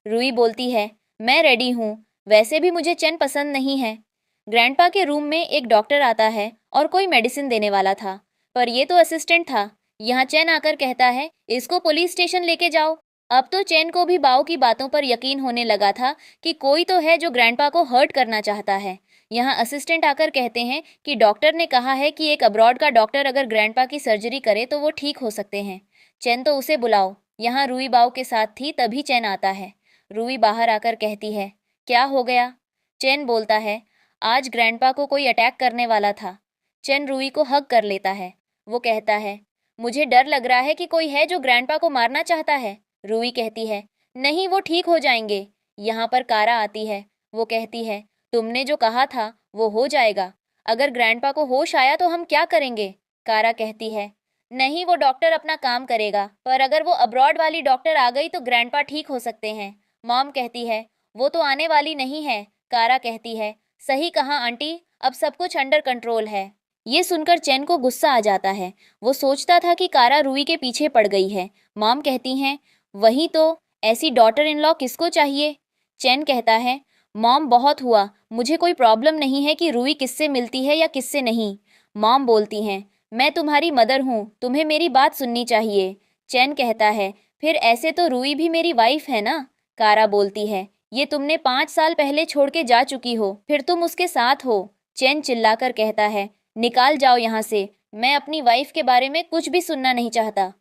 रूही बोलती है, मैं रेडी हूँ, वैसे भी मुझे चैन पसंद नहीं है। ग्रैंडपा के रूम में एक डॉक्टर आता है और कोई मेडिसिन देने वाला था, पर ये तो असिस्टेंट था। यहाँ चैन आकर कहता है, इसको पुलिस स्टेशन लेके जाओ। अब तो चैन को भी बाव की बातों पर यकीन होने लगा था कि कोई तो है जो ग्रैंडपा को हर्ट करना चाहता है। यहाँ असिस्टेंट आकर कहते हैं कि डॉक्टर ने कहा है कि एक अब्रॉड का डॉक्टर अगर ग्रैंडपा की सर्जरी करे तो वो ठीक हो सकते हैं। चैन तो उसे बुलाओ। यहाँ रूही बाव के साथ थी, तभी चैन आता है। रूही बाहर आकर कहती है, क्या हो गया? चैन बोलता है, आज ग्रैंडपा को कोई अटैक करने वाला था। चैन रूही को हग कर लेता है। वो कहता है, मुझे डर लग रहा है कि कोई है जो ग्रैंडपा को मारना चाहता है। रूही कहती है, नहीं, वो ठीक हो जाएंगे। यहाँ पर कारा आती है। वो कहती है, तुमने जो कहा था वो हो जाएगा। अगर ग्रैंडपा को होश आया तो हम क्या करेंगे? कारा कहती है, नहीं, वो डॉक्टर अपना काम करेगा, पर अगर वो अब्रॉड वाली डॉक्टर आ गई तो ग्रैंडपा ठीक हो सकते हैं। मॉम कहती है, वो तो आने वाली नहीं है। कारा कहती है, सही कहा आंटी, अब सब कुछ अंडर कंट्रोल है। ये सुनकर चैन को गुस्सा आ जाता है। वो सोचता था कि कारा रूही के पीछे पड़ गई है। मॉम कहती हैं, वही तो, ऐसी डॉटर इन लॉ किसको चाहिए? चैन कहता है, मॉम बहुत हुआ, मुझे कोई प्रॉब्लम नहीं है कि रूही किससे मिलती है या किससे नहीं। मॉम बोलती हैं, मैं तुम्हारी मदर हूँ, तुम्हें मेरी बात सुननी चाहिए। चैन कहता है, फिर ऐसे तो रूही भी मेरी वाइफ है ना? कारा बोलती है, ये तुमने 5 साल पहले छोड़ के जा चुकी हो, फिर तुम उसके साथ हो। चैन चिल्लाकर कहता है, निकाल जाओ यहाँ से, मैं अपनी वाइफ के बारे में कुछ भी सुनना नहीं चाहता।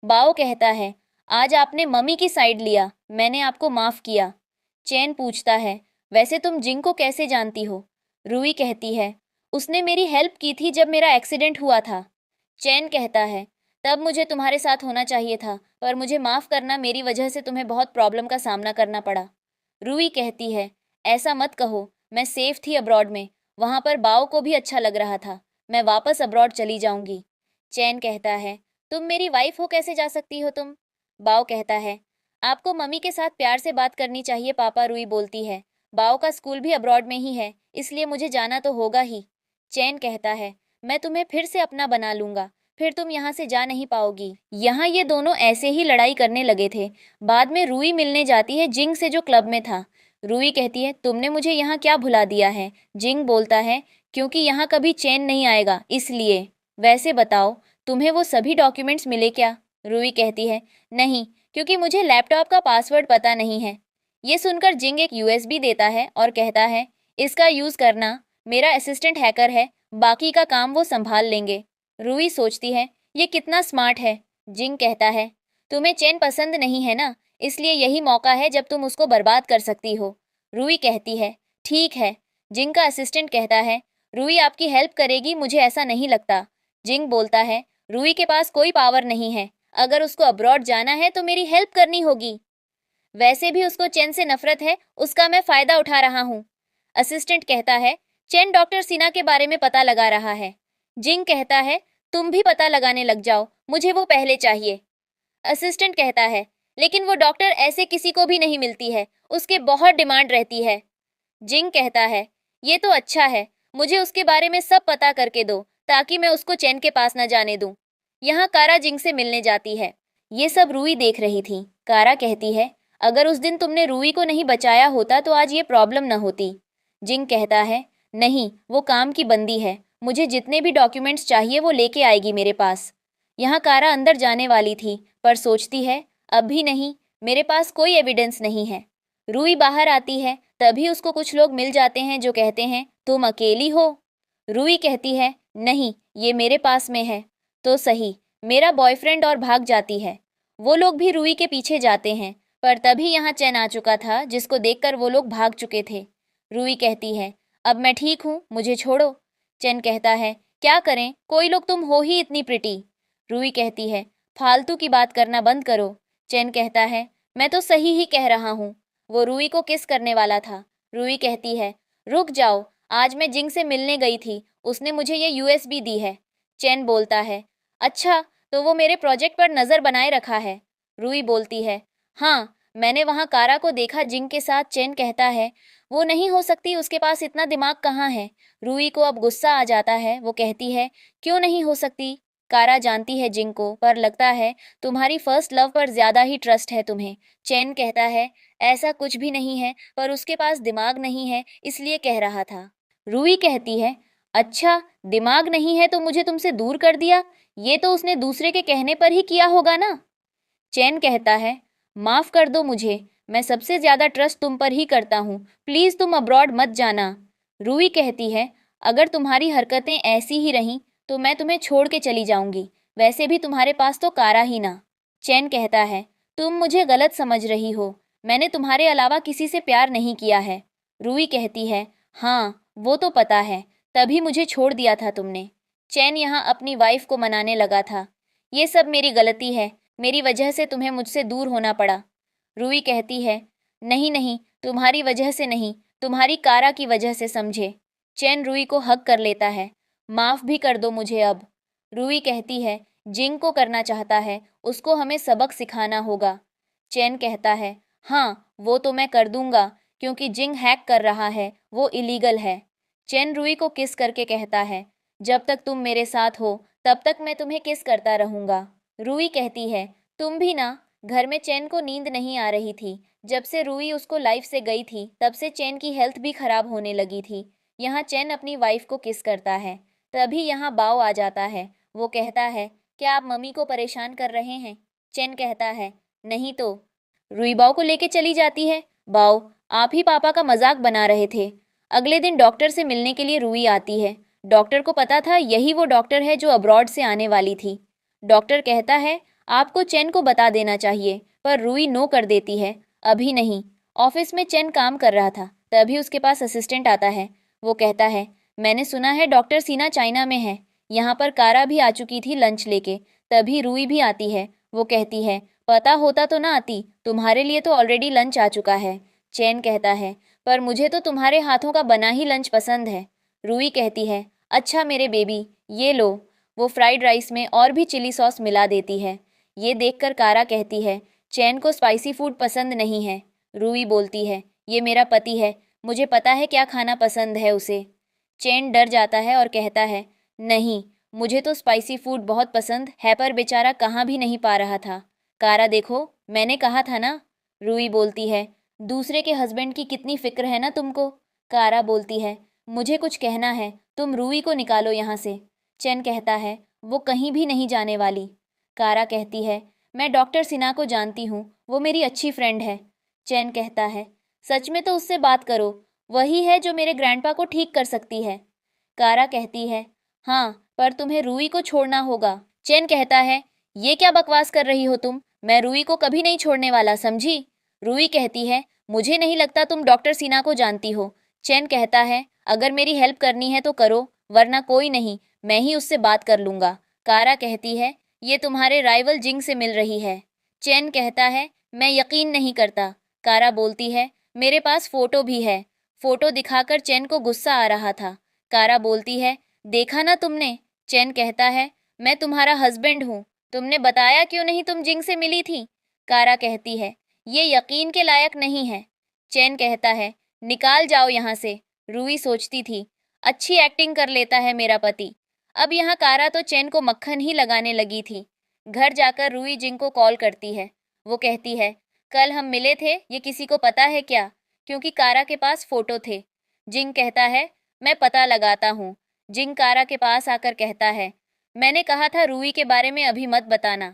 बाओ कहता है, आज आपने मम्मी की साइड लिया, मैंने आपको माफ़ किया। चैन पूछता है, वैसे तुम जिंग को कैसे जानती हो? रूही कहती है, उसने मेरी हेल्प की थी जब मेरा एक्सीडेंट हुआ था। चैन कहता है, तब मुझे तुम्हारे साथ होना चाहिए था, पर मुझे माफ़ करना, मेरी वजह से तुम्हें बहुत प्रॉब्लम का सामना करना पड़ा। रूही कहती है, ऐसा मत कहो, मैं सेफ थी अब्रॉड में, वहाँ पर बाओ को भी अच्छा लग रहा था, मैं वापस अब्रॉड चली जाऊंगी। चैन कहता है, तुम मेरी वाइफ हो, कैसे जा सकती हो तुम? बाओ कहता है, आपको मम्मी के साथ प्यार से बात करनी चाहिए पापा, रूही बोलती है। बाओ का स्कूल भी अब्रॉड में ही है, इसलिए मुझे जाना तो होगा ही। चैन कहता है, मैं तुम्हें फिर से अपना बना लूंगा, फिर तुम यहाँ से जा नहीं पाओगी। यहाँ ये दोनों ऐसे ही लड़ाई करने लगे थे। बाद में रूही मिलने जाती है जिंग से, जो क्लब में था। रूही कहती है, तुमने मुझे यहाँ क्या भुला दिया है? जिंग बोलता है, क्योंकि यहाँ कभी चैन नहीं आएगा, इसलिए। वैसे बताओ, तुम्हें वो सभी डॉक्यूमेंट्स मिले क्या? रूही कहती है, नहीं, क्योंकि मुझे लैपटॉप का पासवर्ड पता नहीं है। ये सुनकर जिंग एक यूएसबी देता है और कहता है, इसका यूज करना, मेरा असिस्टेंट हैकर है, बाकी का काम वो संभाल लेंगे। रूही सोचती है, ये कितना स्मार्ट है। जिंग कहता है, तुम्हें चैन पसंद नहीं है ना, इसलिए यही मौका है जब तुम उसको बर्बाद कर सकती हो। रूही कहती है, ठीक है। जिंग का असिस्टेंट कहता है, रूही आपकी हेल्प करेगी, मुझे ऐसा नहीं लगता। जिंग बोलता है, रूही के पास कोई पावर नहीं है, अगर उसको अब्रॉड जाना है तो मेरी हेल्प करनी होगी। वैसे भी उसको चैन से नफरत है, उसका मैं फायदा उठा रहा हूँ। असिस्टेंट कहता है, चैन डॉक्टर सिन्हा के बारे में पता लगा रहा है। जिंग कहता है, तुम भी पता लगाने लग जाओ, मुझे वो पहले चाहिए। असिस्टेंट कहता है, लेकिन वो डॉक्टर ऐसे किसी को भी नहीं मिलती है, उसके बहुत डिमांड रहती है। जिंग कहता है, ये तो अच्छा है, मुझे उसके बारे में सब पता करके दो, ताकि मैं उसको चैन के पास न जाने दूं। यहाँ कारा जिंग से मिलने जाती है। ये सब रूही देख रही थी। कारा कहती है, अगर उस दिन तुमने रूही को नहीं बचाया होता तो आज ये प्रॉब्लम न होती। जिंग कहता है, नहीं, वो काम की बंदी है, मुझे जितने भी डॉक्यूमेंट्स चाहिए वो लेके आएगी मेरे पास। यहाँ कारा अंदर जाने वाली थी, पर सोचती है, अभी नहीं, मेरे पास कोई एविडेंस नहीं है। रूही बाहर आती है, तभी उसको कुछ लोग मिल जाते हैं जो कहते हैं, तुम अकेली हो? रूही कहती है, नहीं, ये मेरे पास में है। तो सही, मेरा बॉयफ्रेंड, और भाग जाती है। वो लोग भी रूही के पीछे जाते हैं, पर तभी यहाँ चैन आ चुका था, जिसको देखकर वो लोग भाग चुके थे। रूही कहती है, अब मैं ठीक हूँ, मुझे छोड़ो। चैन कहता है, क्या करें, कोई लोग, तुम हो ही इतनी प्रिटी। रूही कहती है, फालतू की बात करना बंद करो। चैन कहता है, मैं तो सही ही कह रहा हूँ। वो रूही को किस करने वाला था। रूही कहती है, रुक जाओ, आज मैं जिंग से मिलने गई थी, उसने मुझे ये यूएसबी दी है। चैन बोलता है, अच्छा, तो वो मेरे प्रोजेक्ट पर नज़र बनाए रखा है। रूही बोलती है, हाँ, मैंने वहाँ कारा को देखा जिंग के साथ। चैन कहता है, वो नहीं हो सकती, उसके पास इतना दिमाग कहाँ है। रूही को अब गुस्सा आ जाता है, वो कहती है, क्यों नहीं हो सकती? कारा जानती है जिंग को, पर लगता है तुम्हारी फर्स्ट लव पर ज्यादा ही ट्रस्ट है तुम्हें। चैन कहता है, ऐसा कुछ भी नहीं है, पर उसके पास दिमाग नहीं है, इसलिए कह रहा था। रूही कहती है, अच्छा, दिमाग नहीं है तो मुझे तुमसे दूर कर दिया, ये तो उसने दूसरे के कहने पर ही किया होगा ना। चैन कहता है, माफ कर दो मुझे, मैं सबसे ज्यादा ट्रस्ट तुम पर ही करता हूँ, प्लीज तुम अब्रॉड मत जाना। रूही कहती है, अगर तुम्हारी हरकतें ऐसी ही रहीं तो मैं तुम्हें छोड़ के चली जाऊंगी, वैसे भी तुम्हारे पास तो कारा ही ना। चैन कहता है, तुम मुझे गलत समझ रही हो, मैंने तुम्हारे अलावा किसी से प्यार नहीं किया है। रूही कहती है, हाँ, वो तो पता है, तभी मुझे छोड़ दिया था तुमने। चैन यहाँ अपनी वाइफ को मनाने लगा था, ये सब मेरी गलती है, मेरी वजह से तुम्हें मुझसे दूर होना पड़ा। रूही कहती है, नहीं नहीं, तुम्हारी वजह से नहीं, तुम्हारी कारा की वजह से, समझे। चैन रूही को हग कर लेता है, माफ भी कर दो मुझे अब। रूही कहती है, जिंग को करना चाहता है, उसको हमें सबक सिखाना होगा। चैन कहता है, हाँ, वो तो मैं कर दूंगा, क्योंकि जिंग हैक कर रहा है, वो इलीगल है। चैन रूही को किस करके कहता है, जब तक तुम मेरे साथ हो तब तक मैं तुम्हें किस करता रहूंगा। रूही कहती है, तुम भी ना। घर में चैन को नींद नहीं आ रही थी, जब से रूही उसको लाइफ से गई थी तब से चैन की हेल्थ भी खराब होने लगी थी। यहाँ चैन अपनी वाइफ को किस करता है, तभी यहाँ बाव आ जाता है। वो कहता है, क्या आप मम्मी को परेशान कर रहे हैं? चैन कहता है, नहीं तो। रूही बाव को लेके चली जाती है। बाव, आप ही पापा का मजाक बना रहे थे। अगले दिन डॉक्टर से मिलने के लिए रूही आती है। डॉक्टर को पता था यही वो डॉक्टर है जो अब्रॉड से आने वाली थी। डॉक्टर कहता है, आपको चैन को बता देना चाहिए, पर रूही नो कर देती है, अभी नहीं। ऑफिस में चैन काम कर रहा था, तभी उसके पास असिस्टेंट आता है। वो कहता है, मैंने सुना है डॉक्टर सिन्हा चाइना में है। यहाँ पर कारा भी आ चुकी थी लंच लेके, तभी रूही भी आती है। वो कहती है, पता होता तो ना आती, तुम्हारे लिए तो ऑलरेडी लंच आ चुका है। चैन कहता है, पर मुझे तो तुम्हारे हाथों का बना ही लंच पसंद है। रूही कहती है, अच्छा मेरे बेबी, ये लो। वो फ्राइड राइस में और भी चिली सॉस मिला देती है। ये देखकर कारा कहती है, चैन को स्पाइसी फूड पसंद नहीं है। रूही बोलती है, ये मेरा पति है, मुझे पता है क्या खाना पसंद है उसे। चैन डर जाता है और कहता है, नहीं, मुझे तो स्पाइसी फूड बहुत पसंद है, पर बेचारा कहाँ भी नहीं पा रहा था। कारा देखो, मैंने कहा था ना। रूही बोलती है, दूसरे के हस्बैंड की कितनी फिक्र है ना तुमको। कारा बोलती है, मुझे कुछ कहना है, तुम रूही को निकालो यहाँ से। चैन कहता है, वो कहीं भी नहीं जाने वाली। कारा कहती है, मैं डॉक्टर सिन्हा को जानती हूँ, वो मेरी अच्छी फ्रेंड है। चैन कहता है, सच में तो उससे बात करो, वही है जो मेरे ग्रैंडपा को ठीक कर सकती है। कारा कहती है, हाँ, पर तुम्हें रूही को छोड़ना होगा। चैन कहता है, ये क्या बकवास कर रही हो तुम, मैं रूही को कभी नहीं छोड़ने वाला, समझी। रूही कहती है, मुझे नहीं लगता तुम डॉक्टर सिन्हा को जानती हो। चैन कहता है, अगर मेरी हेल्प करनी है तो करो, वरना कोई नहीं, मैं ही उससे बात कर लूँगा। कारा कहती है, ये तुम्हारे राइवल जिंग से मिल रही है। चैन कहता है, मैं यकीन नहीं करता। कारा बोलती है, मेरे पास फ़ोटो भी है। फ़ोटो दिखाकर चैन को गुस्सा आ रहा था। कारा बोलती है, देखा ना तुमने। चैन कहता है, मैं तुम्हारा हस्बैंड हूँ, तुमने बताया क्यों नहीं तुम जिंग से मिली थी। कारा कहती है, ये यकीन के लायक नहीं है। चैन कहता है, निकाल जाओ यहाँ से। रूही सोचती थी, अच्छी एक्टिंग कर लेता है मेरा पति। अब यहाँ कारा तो चैन को मक्खन ही लगाने लगी थी। घर जाकर रूही जिंग को कॉल करती है। वो कहती है, कल हम मिले थे, ये किसी को पता है क्या, क्योंकि कारा के पास फ़ोटो थे। जिंग कहता है, मैं पता लगाता हूँ। जिंग कारा के पास आकर कहता है, मैंने कहा था रूही के बारे में अभी मत बताना।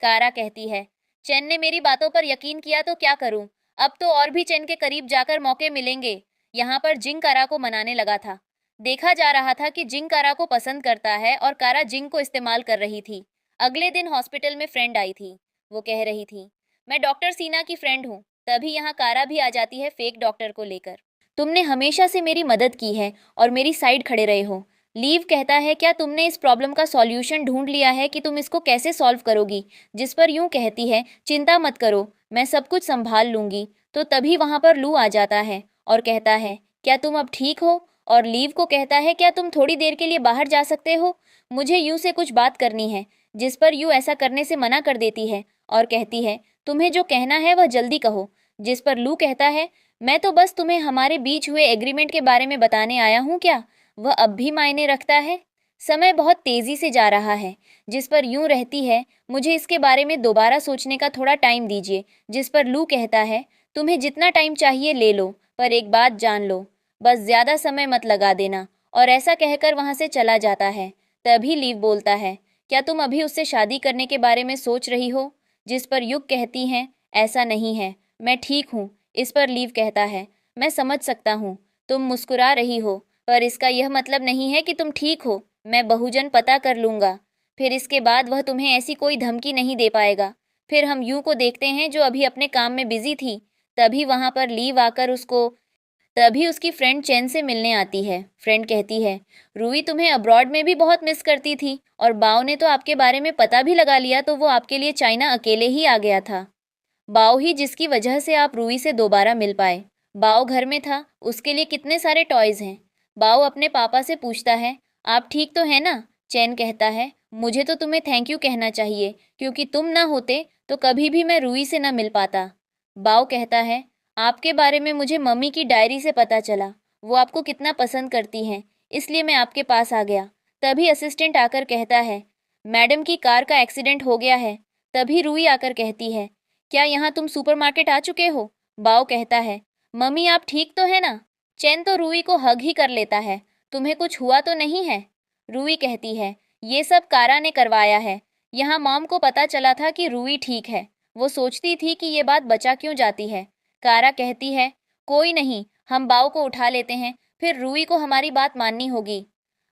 कारा कहती है, चैन ने मेरी बातों पर यकीन किया तो क्या करूं, अब तो और भी चैन के करीब जाकर मौके मिलेंगे। यहाँ पर जिंग कारा को मनाने लगा था। देखा जा रहा था कि जिंग कारा को पसंद करता है और कारा जिंग को इस्तेमाल कर रही थी। अगले दिन हॉस्पिटल में फ्रेंड आई थी। वो कह रही थी, मैं डॉक्टर सीना की फ्रेंड हूँ। तभी यहाँ कारा भी आ जाती है फेक डॉक्टर को लेकर। तुमने हमेशा से मेरी मदद की है और मेरी साइड खड़े रहे हो। लीव कहता है, क्या तुमने इस प्रॉब्लम का सॉल्यूशन ढूंढ लिया है कि तुम इसको कैसे सॉल्व करोगी। जिस पर यूं कहती है, चिंता मत करो, मैं सब कुछ संभाल लूंगी। तो तभी वहां पर लू आ जाता है और कहता है, क्या तुम अब ठीक हो। और लीव को कहता है, क्या तुम थोड़ी देर के लिए बाहर जा सकते हो, मुझे यू से कुछ बात करनी है। जिस पर यू ऐसा करने से मना कर देती है और कहती है, तुम्हें जो कहना है वह जल्दी कहो। जिस पर लू कहता है, मैं तो बस तुम्हें हमारे बीच हुए एग्रीमेंट के बारे में बताने आया हूँ, क्या वह अब भी मायने रखता है। समय बहुत तेजी से जा रहा है। जिस पर यूं रहती है, मुझे इसके बारे में दोबारा सोचने का थोड़ा टाइम दीजिए। जिस पर लू कहता है, तुम्हें जितना टाइम चाहिए ले लो, पर एक बात जान लो, बस ज़्यादा समय मत लगा देना। और ऐसा कहकर वहाँ से चला जाता है। तभी लीव बोलता है, क्या तुम अभी उससे शादी करने के बारे में सोच रही हो। जिस पर युग कहती हैं, ऐसा नहीं है, मैं ठीक हूँ। इस पर लीव कहता है, मैं समझ सकता हूँ, तुम मुस्कुरा रही हो, पर इसका यह मतलब नहीं है कि तुम ठीक हो। मैं बहुजन पता कर लूँगा, फिर इसके बाद वह तुम्हें ऐसी कोई धमकी नहीं दे पाएगा। फिर हम यूं को देखते हैं, जो अभी अपने काम में बिजी थी। तभी वहाँ पर लीव आकर तभी उसकी फ्रेंड चैन से मिलने आती है। फ्रेंड कहती है, रूही तुम्हें अब्रॉड में भी बहुत मिस करती थी, और बाव ने तो आपके बारे में पता भी लगा लिया, तो वो आपके लिए चाइना अकेले ही आ गया था। बाव ही जिसकी वजह से आप रूही से दोबारा मिल पाए। बाव घर में था, उसके लिए कितने सारे टॉयज़ हैं। बाव अपने पापा से पूछता है, आप ठीक तो है ना। चैन कहता है, मुझे तो तुम्हें थैंक यू कहना चाहिए, क्योंकि तुम ना होते तो कभी भी मैं रूही से ना मिल पाता। बाव कहता है, आपके बारे में मुझे मम्मी की डायरी से पता चला, वो आपको कितना पसंद करती हैं, इसलिए मैं आपके पास आ गया। तभी असिस्टेंट आकर कहता है, मैडम की कार का एक्सीडेंट हो गया है। तभी रूही आकर कहती है, क्या यहाँ तुम सुपरमार्केट आ चुके हो। बाव कहता है, मम्मी आप ठीक तो है ना। चैन तो रूही को हग ही कर लेता है, तुम्हें कुछ हुआ तो नहीं है। रूही कहती है, ये सब कारा ने करवाया है। यहाँ मॉम को पता चला था कि रूही ठीक है, वो सोचती थी कि ये बात बचा क्यों जाती है। कारा कहती है, कोई नहीं, हम बाव को उठा लेते हैं, फिर रूही को हमारी बात माननी होगी।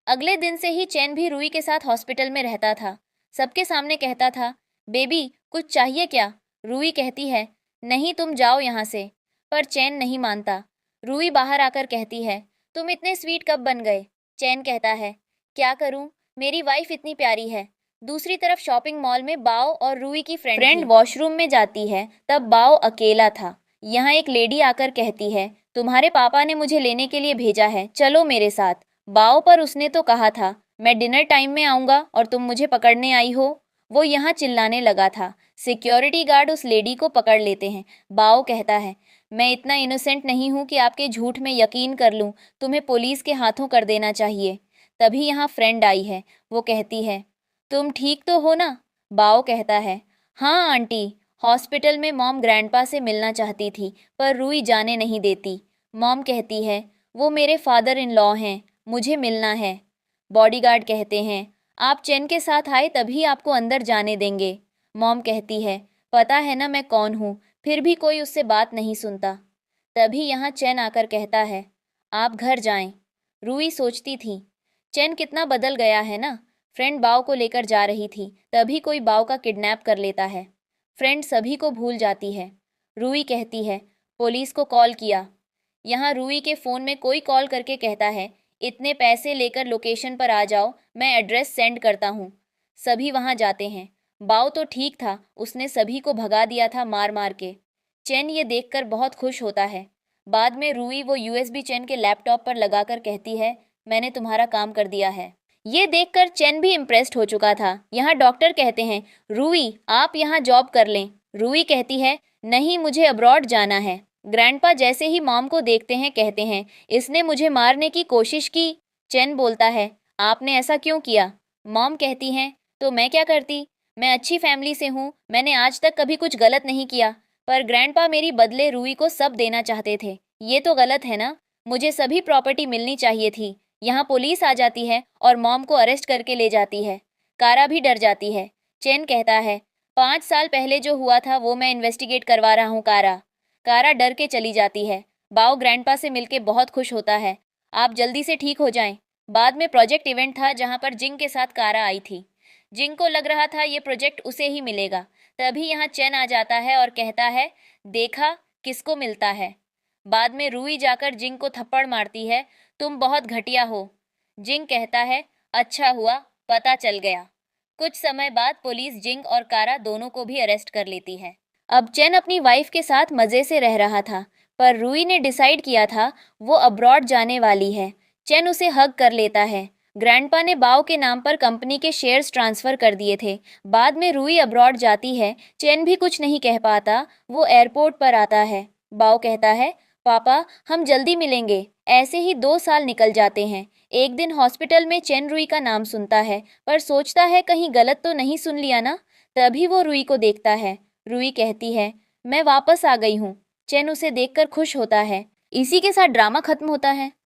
अगले दिन से ही चैन भी रूही के साथ हॉस्पिटल में रहता था। सबके सामने कहता था, बेबी कुछ चाहिए क्या। रूही कहती है, नहीं तुम जाओ यहाँ से। पर चैन नहीं मानता। रूही बाहर आकर कहती है, तुम इतने स्वीट कब बन गए। चैन कहता है, क्या करूँ, मेरी वाइफ इतनी प्यारी है। दूसरी तरफ शॉपिंग मॉल में बाव और रूही की फ्रेंड वॉशरूम में जाती है, तब बाव अकेला था। यहाँ एक लेडी आकर कहती है, तुम्हारे पापा ने मुझे लेने के लिए भेजा है, चलो मेरे साथ। बाओ, पर उसने तो कहा था मैं डिनर टाइम में आऊँगा और तुम मुझे पकड़ने आई हो। वो यहाँ चिल्लाने लगा था। सिक्योरिटी गार्ड उस लेडी को पकड़ लेते हैं। बाओ कहता है, मैं इतना इनोसेंट नहीं हूँ कि आपके झूठ में यकीन कर लूँ, तुम्हें पुलिस के हाथों कर देना चाहिए। तभी यहाँ फ्रेंड आई है। वो कहती है, तुम ठीक तो हो ना? बाओ कहता है, हाँ आंटी, हॉस्पिटल में मॉम ग्रैंडपा से मिलना चाहती थी पर रूई जाने नहीं देती। मॉम कहती है, वो मेरे फादर इन लॉ हैं, मुझे मिलना है। बॉडीगार्ड कहते हैं, आप चेन के साथ आए तभी आपको अंदर जाने देंगे। मॉम कहती है, पता है ना मैं कौन हूँ, फिर भी कोई उससे बात नहीं सुनता। तभी यहाँ चेन आकर कहता है, आप घर जाएं। रूई सोचती थी, चेन कितना बदल गया है ना। फ्रेंड बाव को लेकर जा रही थी, तभी कोई बाव का किडनैप कर लेता है। फ्रेंड सभी को भूल जाती है। रूई कहती है, पुलिस को कॉल किया। यहाँ रूई के फ़ोन में कोई कॉल करके कहता है, इतने पैसे लेकर लोकेशन पर आ जाओ, मैं एड्रेस सेंड करता हूँ। सभी वहाँ जाते हैं। बाव तो ठीक था, उसने सभी को भगा दिया था मार मार के। चेन ये देखकर बहुत खुश होता है। बाद में रूई वो यूएसबी चेन के लैपटॉप पर लगाकर कहती है, मैंने तुम्हारा काम कर दिया है। ये देखकर चेन भी इम्प्रेस्ड हो चुका था। यहाँ डॉक्टर कहते हैं, रूई आप यहाँ जॉब कर लें। रूई कहती है, नहीं, मुझे अब्रॉड जाना है। ग्रैंडपा जैसे ही मॉम को देखते हैं कहते हैं, इसने मुझे मारने की कोशिश की। चेन बोलता है, आपने ऐसा क्यों किया? मॉम कहती हैं, तो मैं क्या करती, मैं अच्छी फैमिली से हूँ, मैंने आज तक कभी कुछ गलत नहीं किया। पर ग्रैंडपा मेरी बदले रूई को सब देना चाहते थे, ये तो गलत है ना। मुझे सभी प्रॉपर्टी मिलनी चाहिए थी। यहाँ पुलिस आ जाती है और मॉम को अरेस्ट करके ले जाती है। कारा भी डर जाती है। चेन कहता है, 5 साल पहले जो हुआ था वो मैं इन्वेस्टिगेट करवा रहा हूँ कारा। कारा डर के चली जाती है। बाओ ग्रैंडपा से मिलके बहुत खुश होता है। आप जल्दी से ठीक हो जाएं। बाद में प्रोजेक्ट इवेंट था जहाँ पर जिंग के साथ कारा आई थी। जिंग को लग रहा था ये प्रोजेक्ट उसे ही मिलेगा। तभी यहाँ चेन आ जाता है और कहता है, देखा किसको मिलता है। बाद में रूई जाकर जिंग को थप्पड़ मारती है, तुम बहुत घटिया हो। जिंग कहता है, अच्छा हुआ पता चल गया। कुछ समय बाद पुलिस जिंग और कारा दोनों को भी अरेस्ट कर लेती है। अब चेन अपनी वाइफ के साथ मज़े से रह रहा था, पर रूई ने डिसाइड किया था वो अब्रॉड जाने वाली है। चेन उसे हग कर लेता है। ग्रैंडपा ने बाव के नाम पर कंपनी के शेयर्स ट्रांसफ़र कर दिए थे। बाद में रूई अब्रॉड जाती है। चेन भी कुछ नहीं कह पाता। वो एयरपोर्ट पर आता है। बाव कहता है, पापा हम जल्दी मिलेंगे। ऐसे ही 2 साल निकल जाते हैं। एक दिन हॉस्पिटल में चेन रूई का नाम सुनता है, पर सोचता है कहीं गलत तो नहीं सुन लिया ना। तभी वो रूई को देखता है। रूई कहती है, मैं वापस आ गई हूँ। चेन उसे देखकर खुश होता है। इसी के साथ ड्रामा खत्म होता है।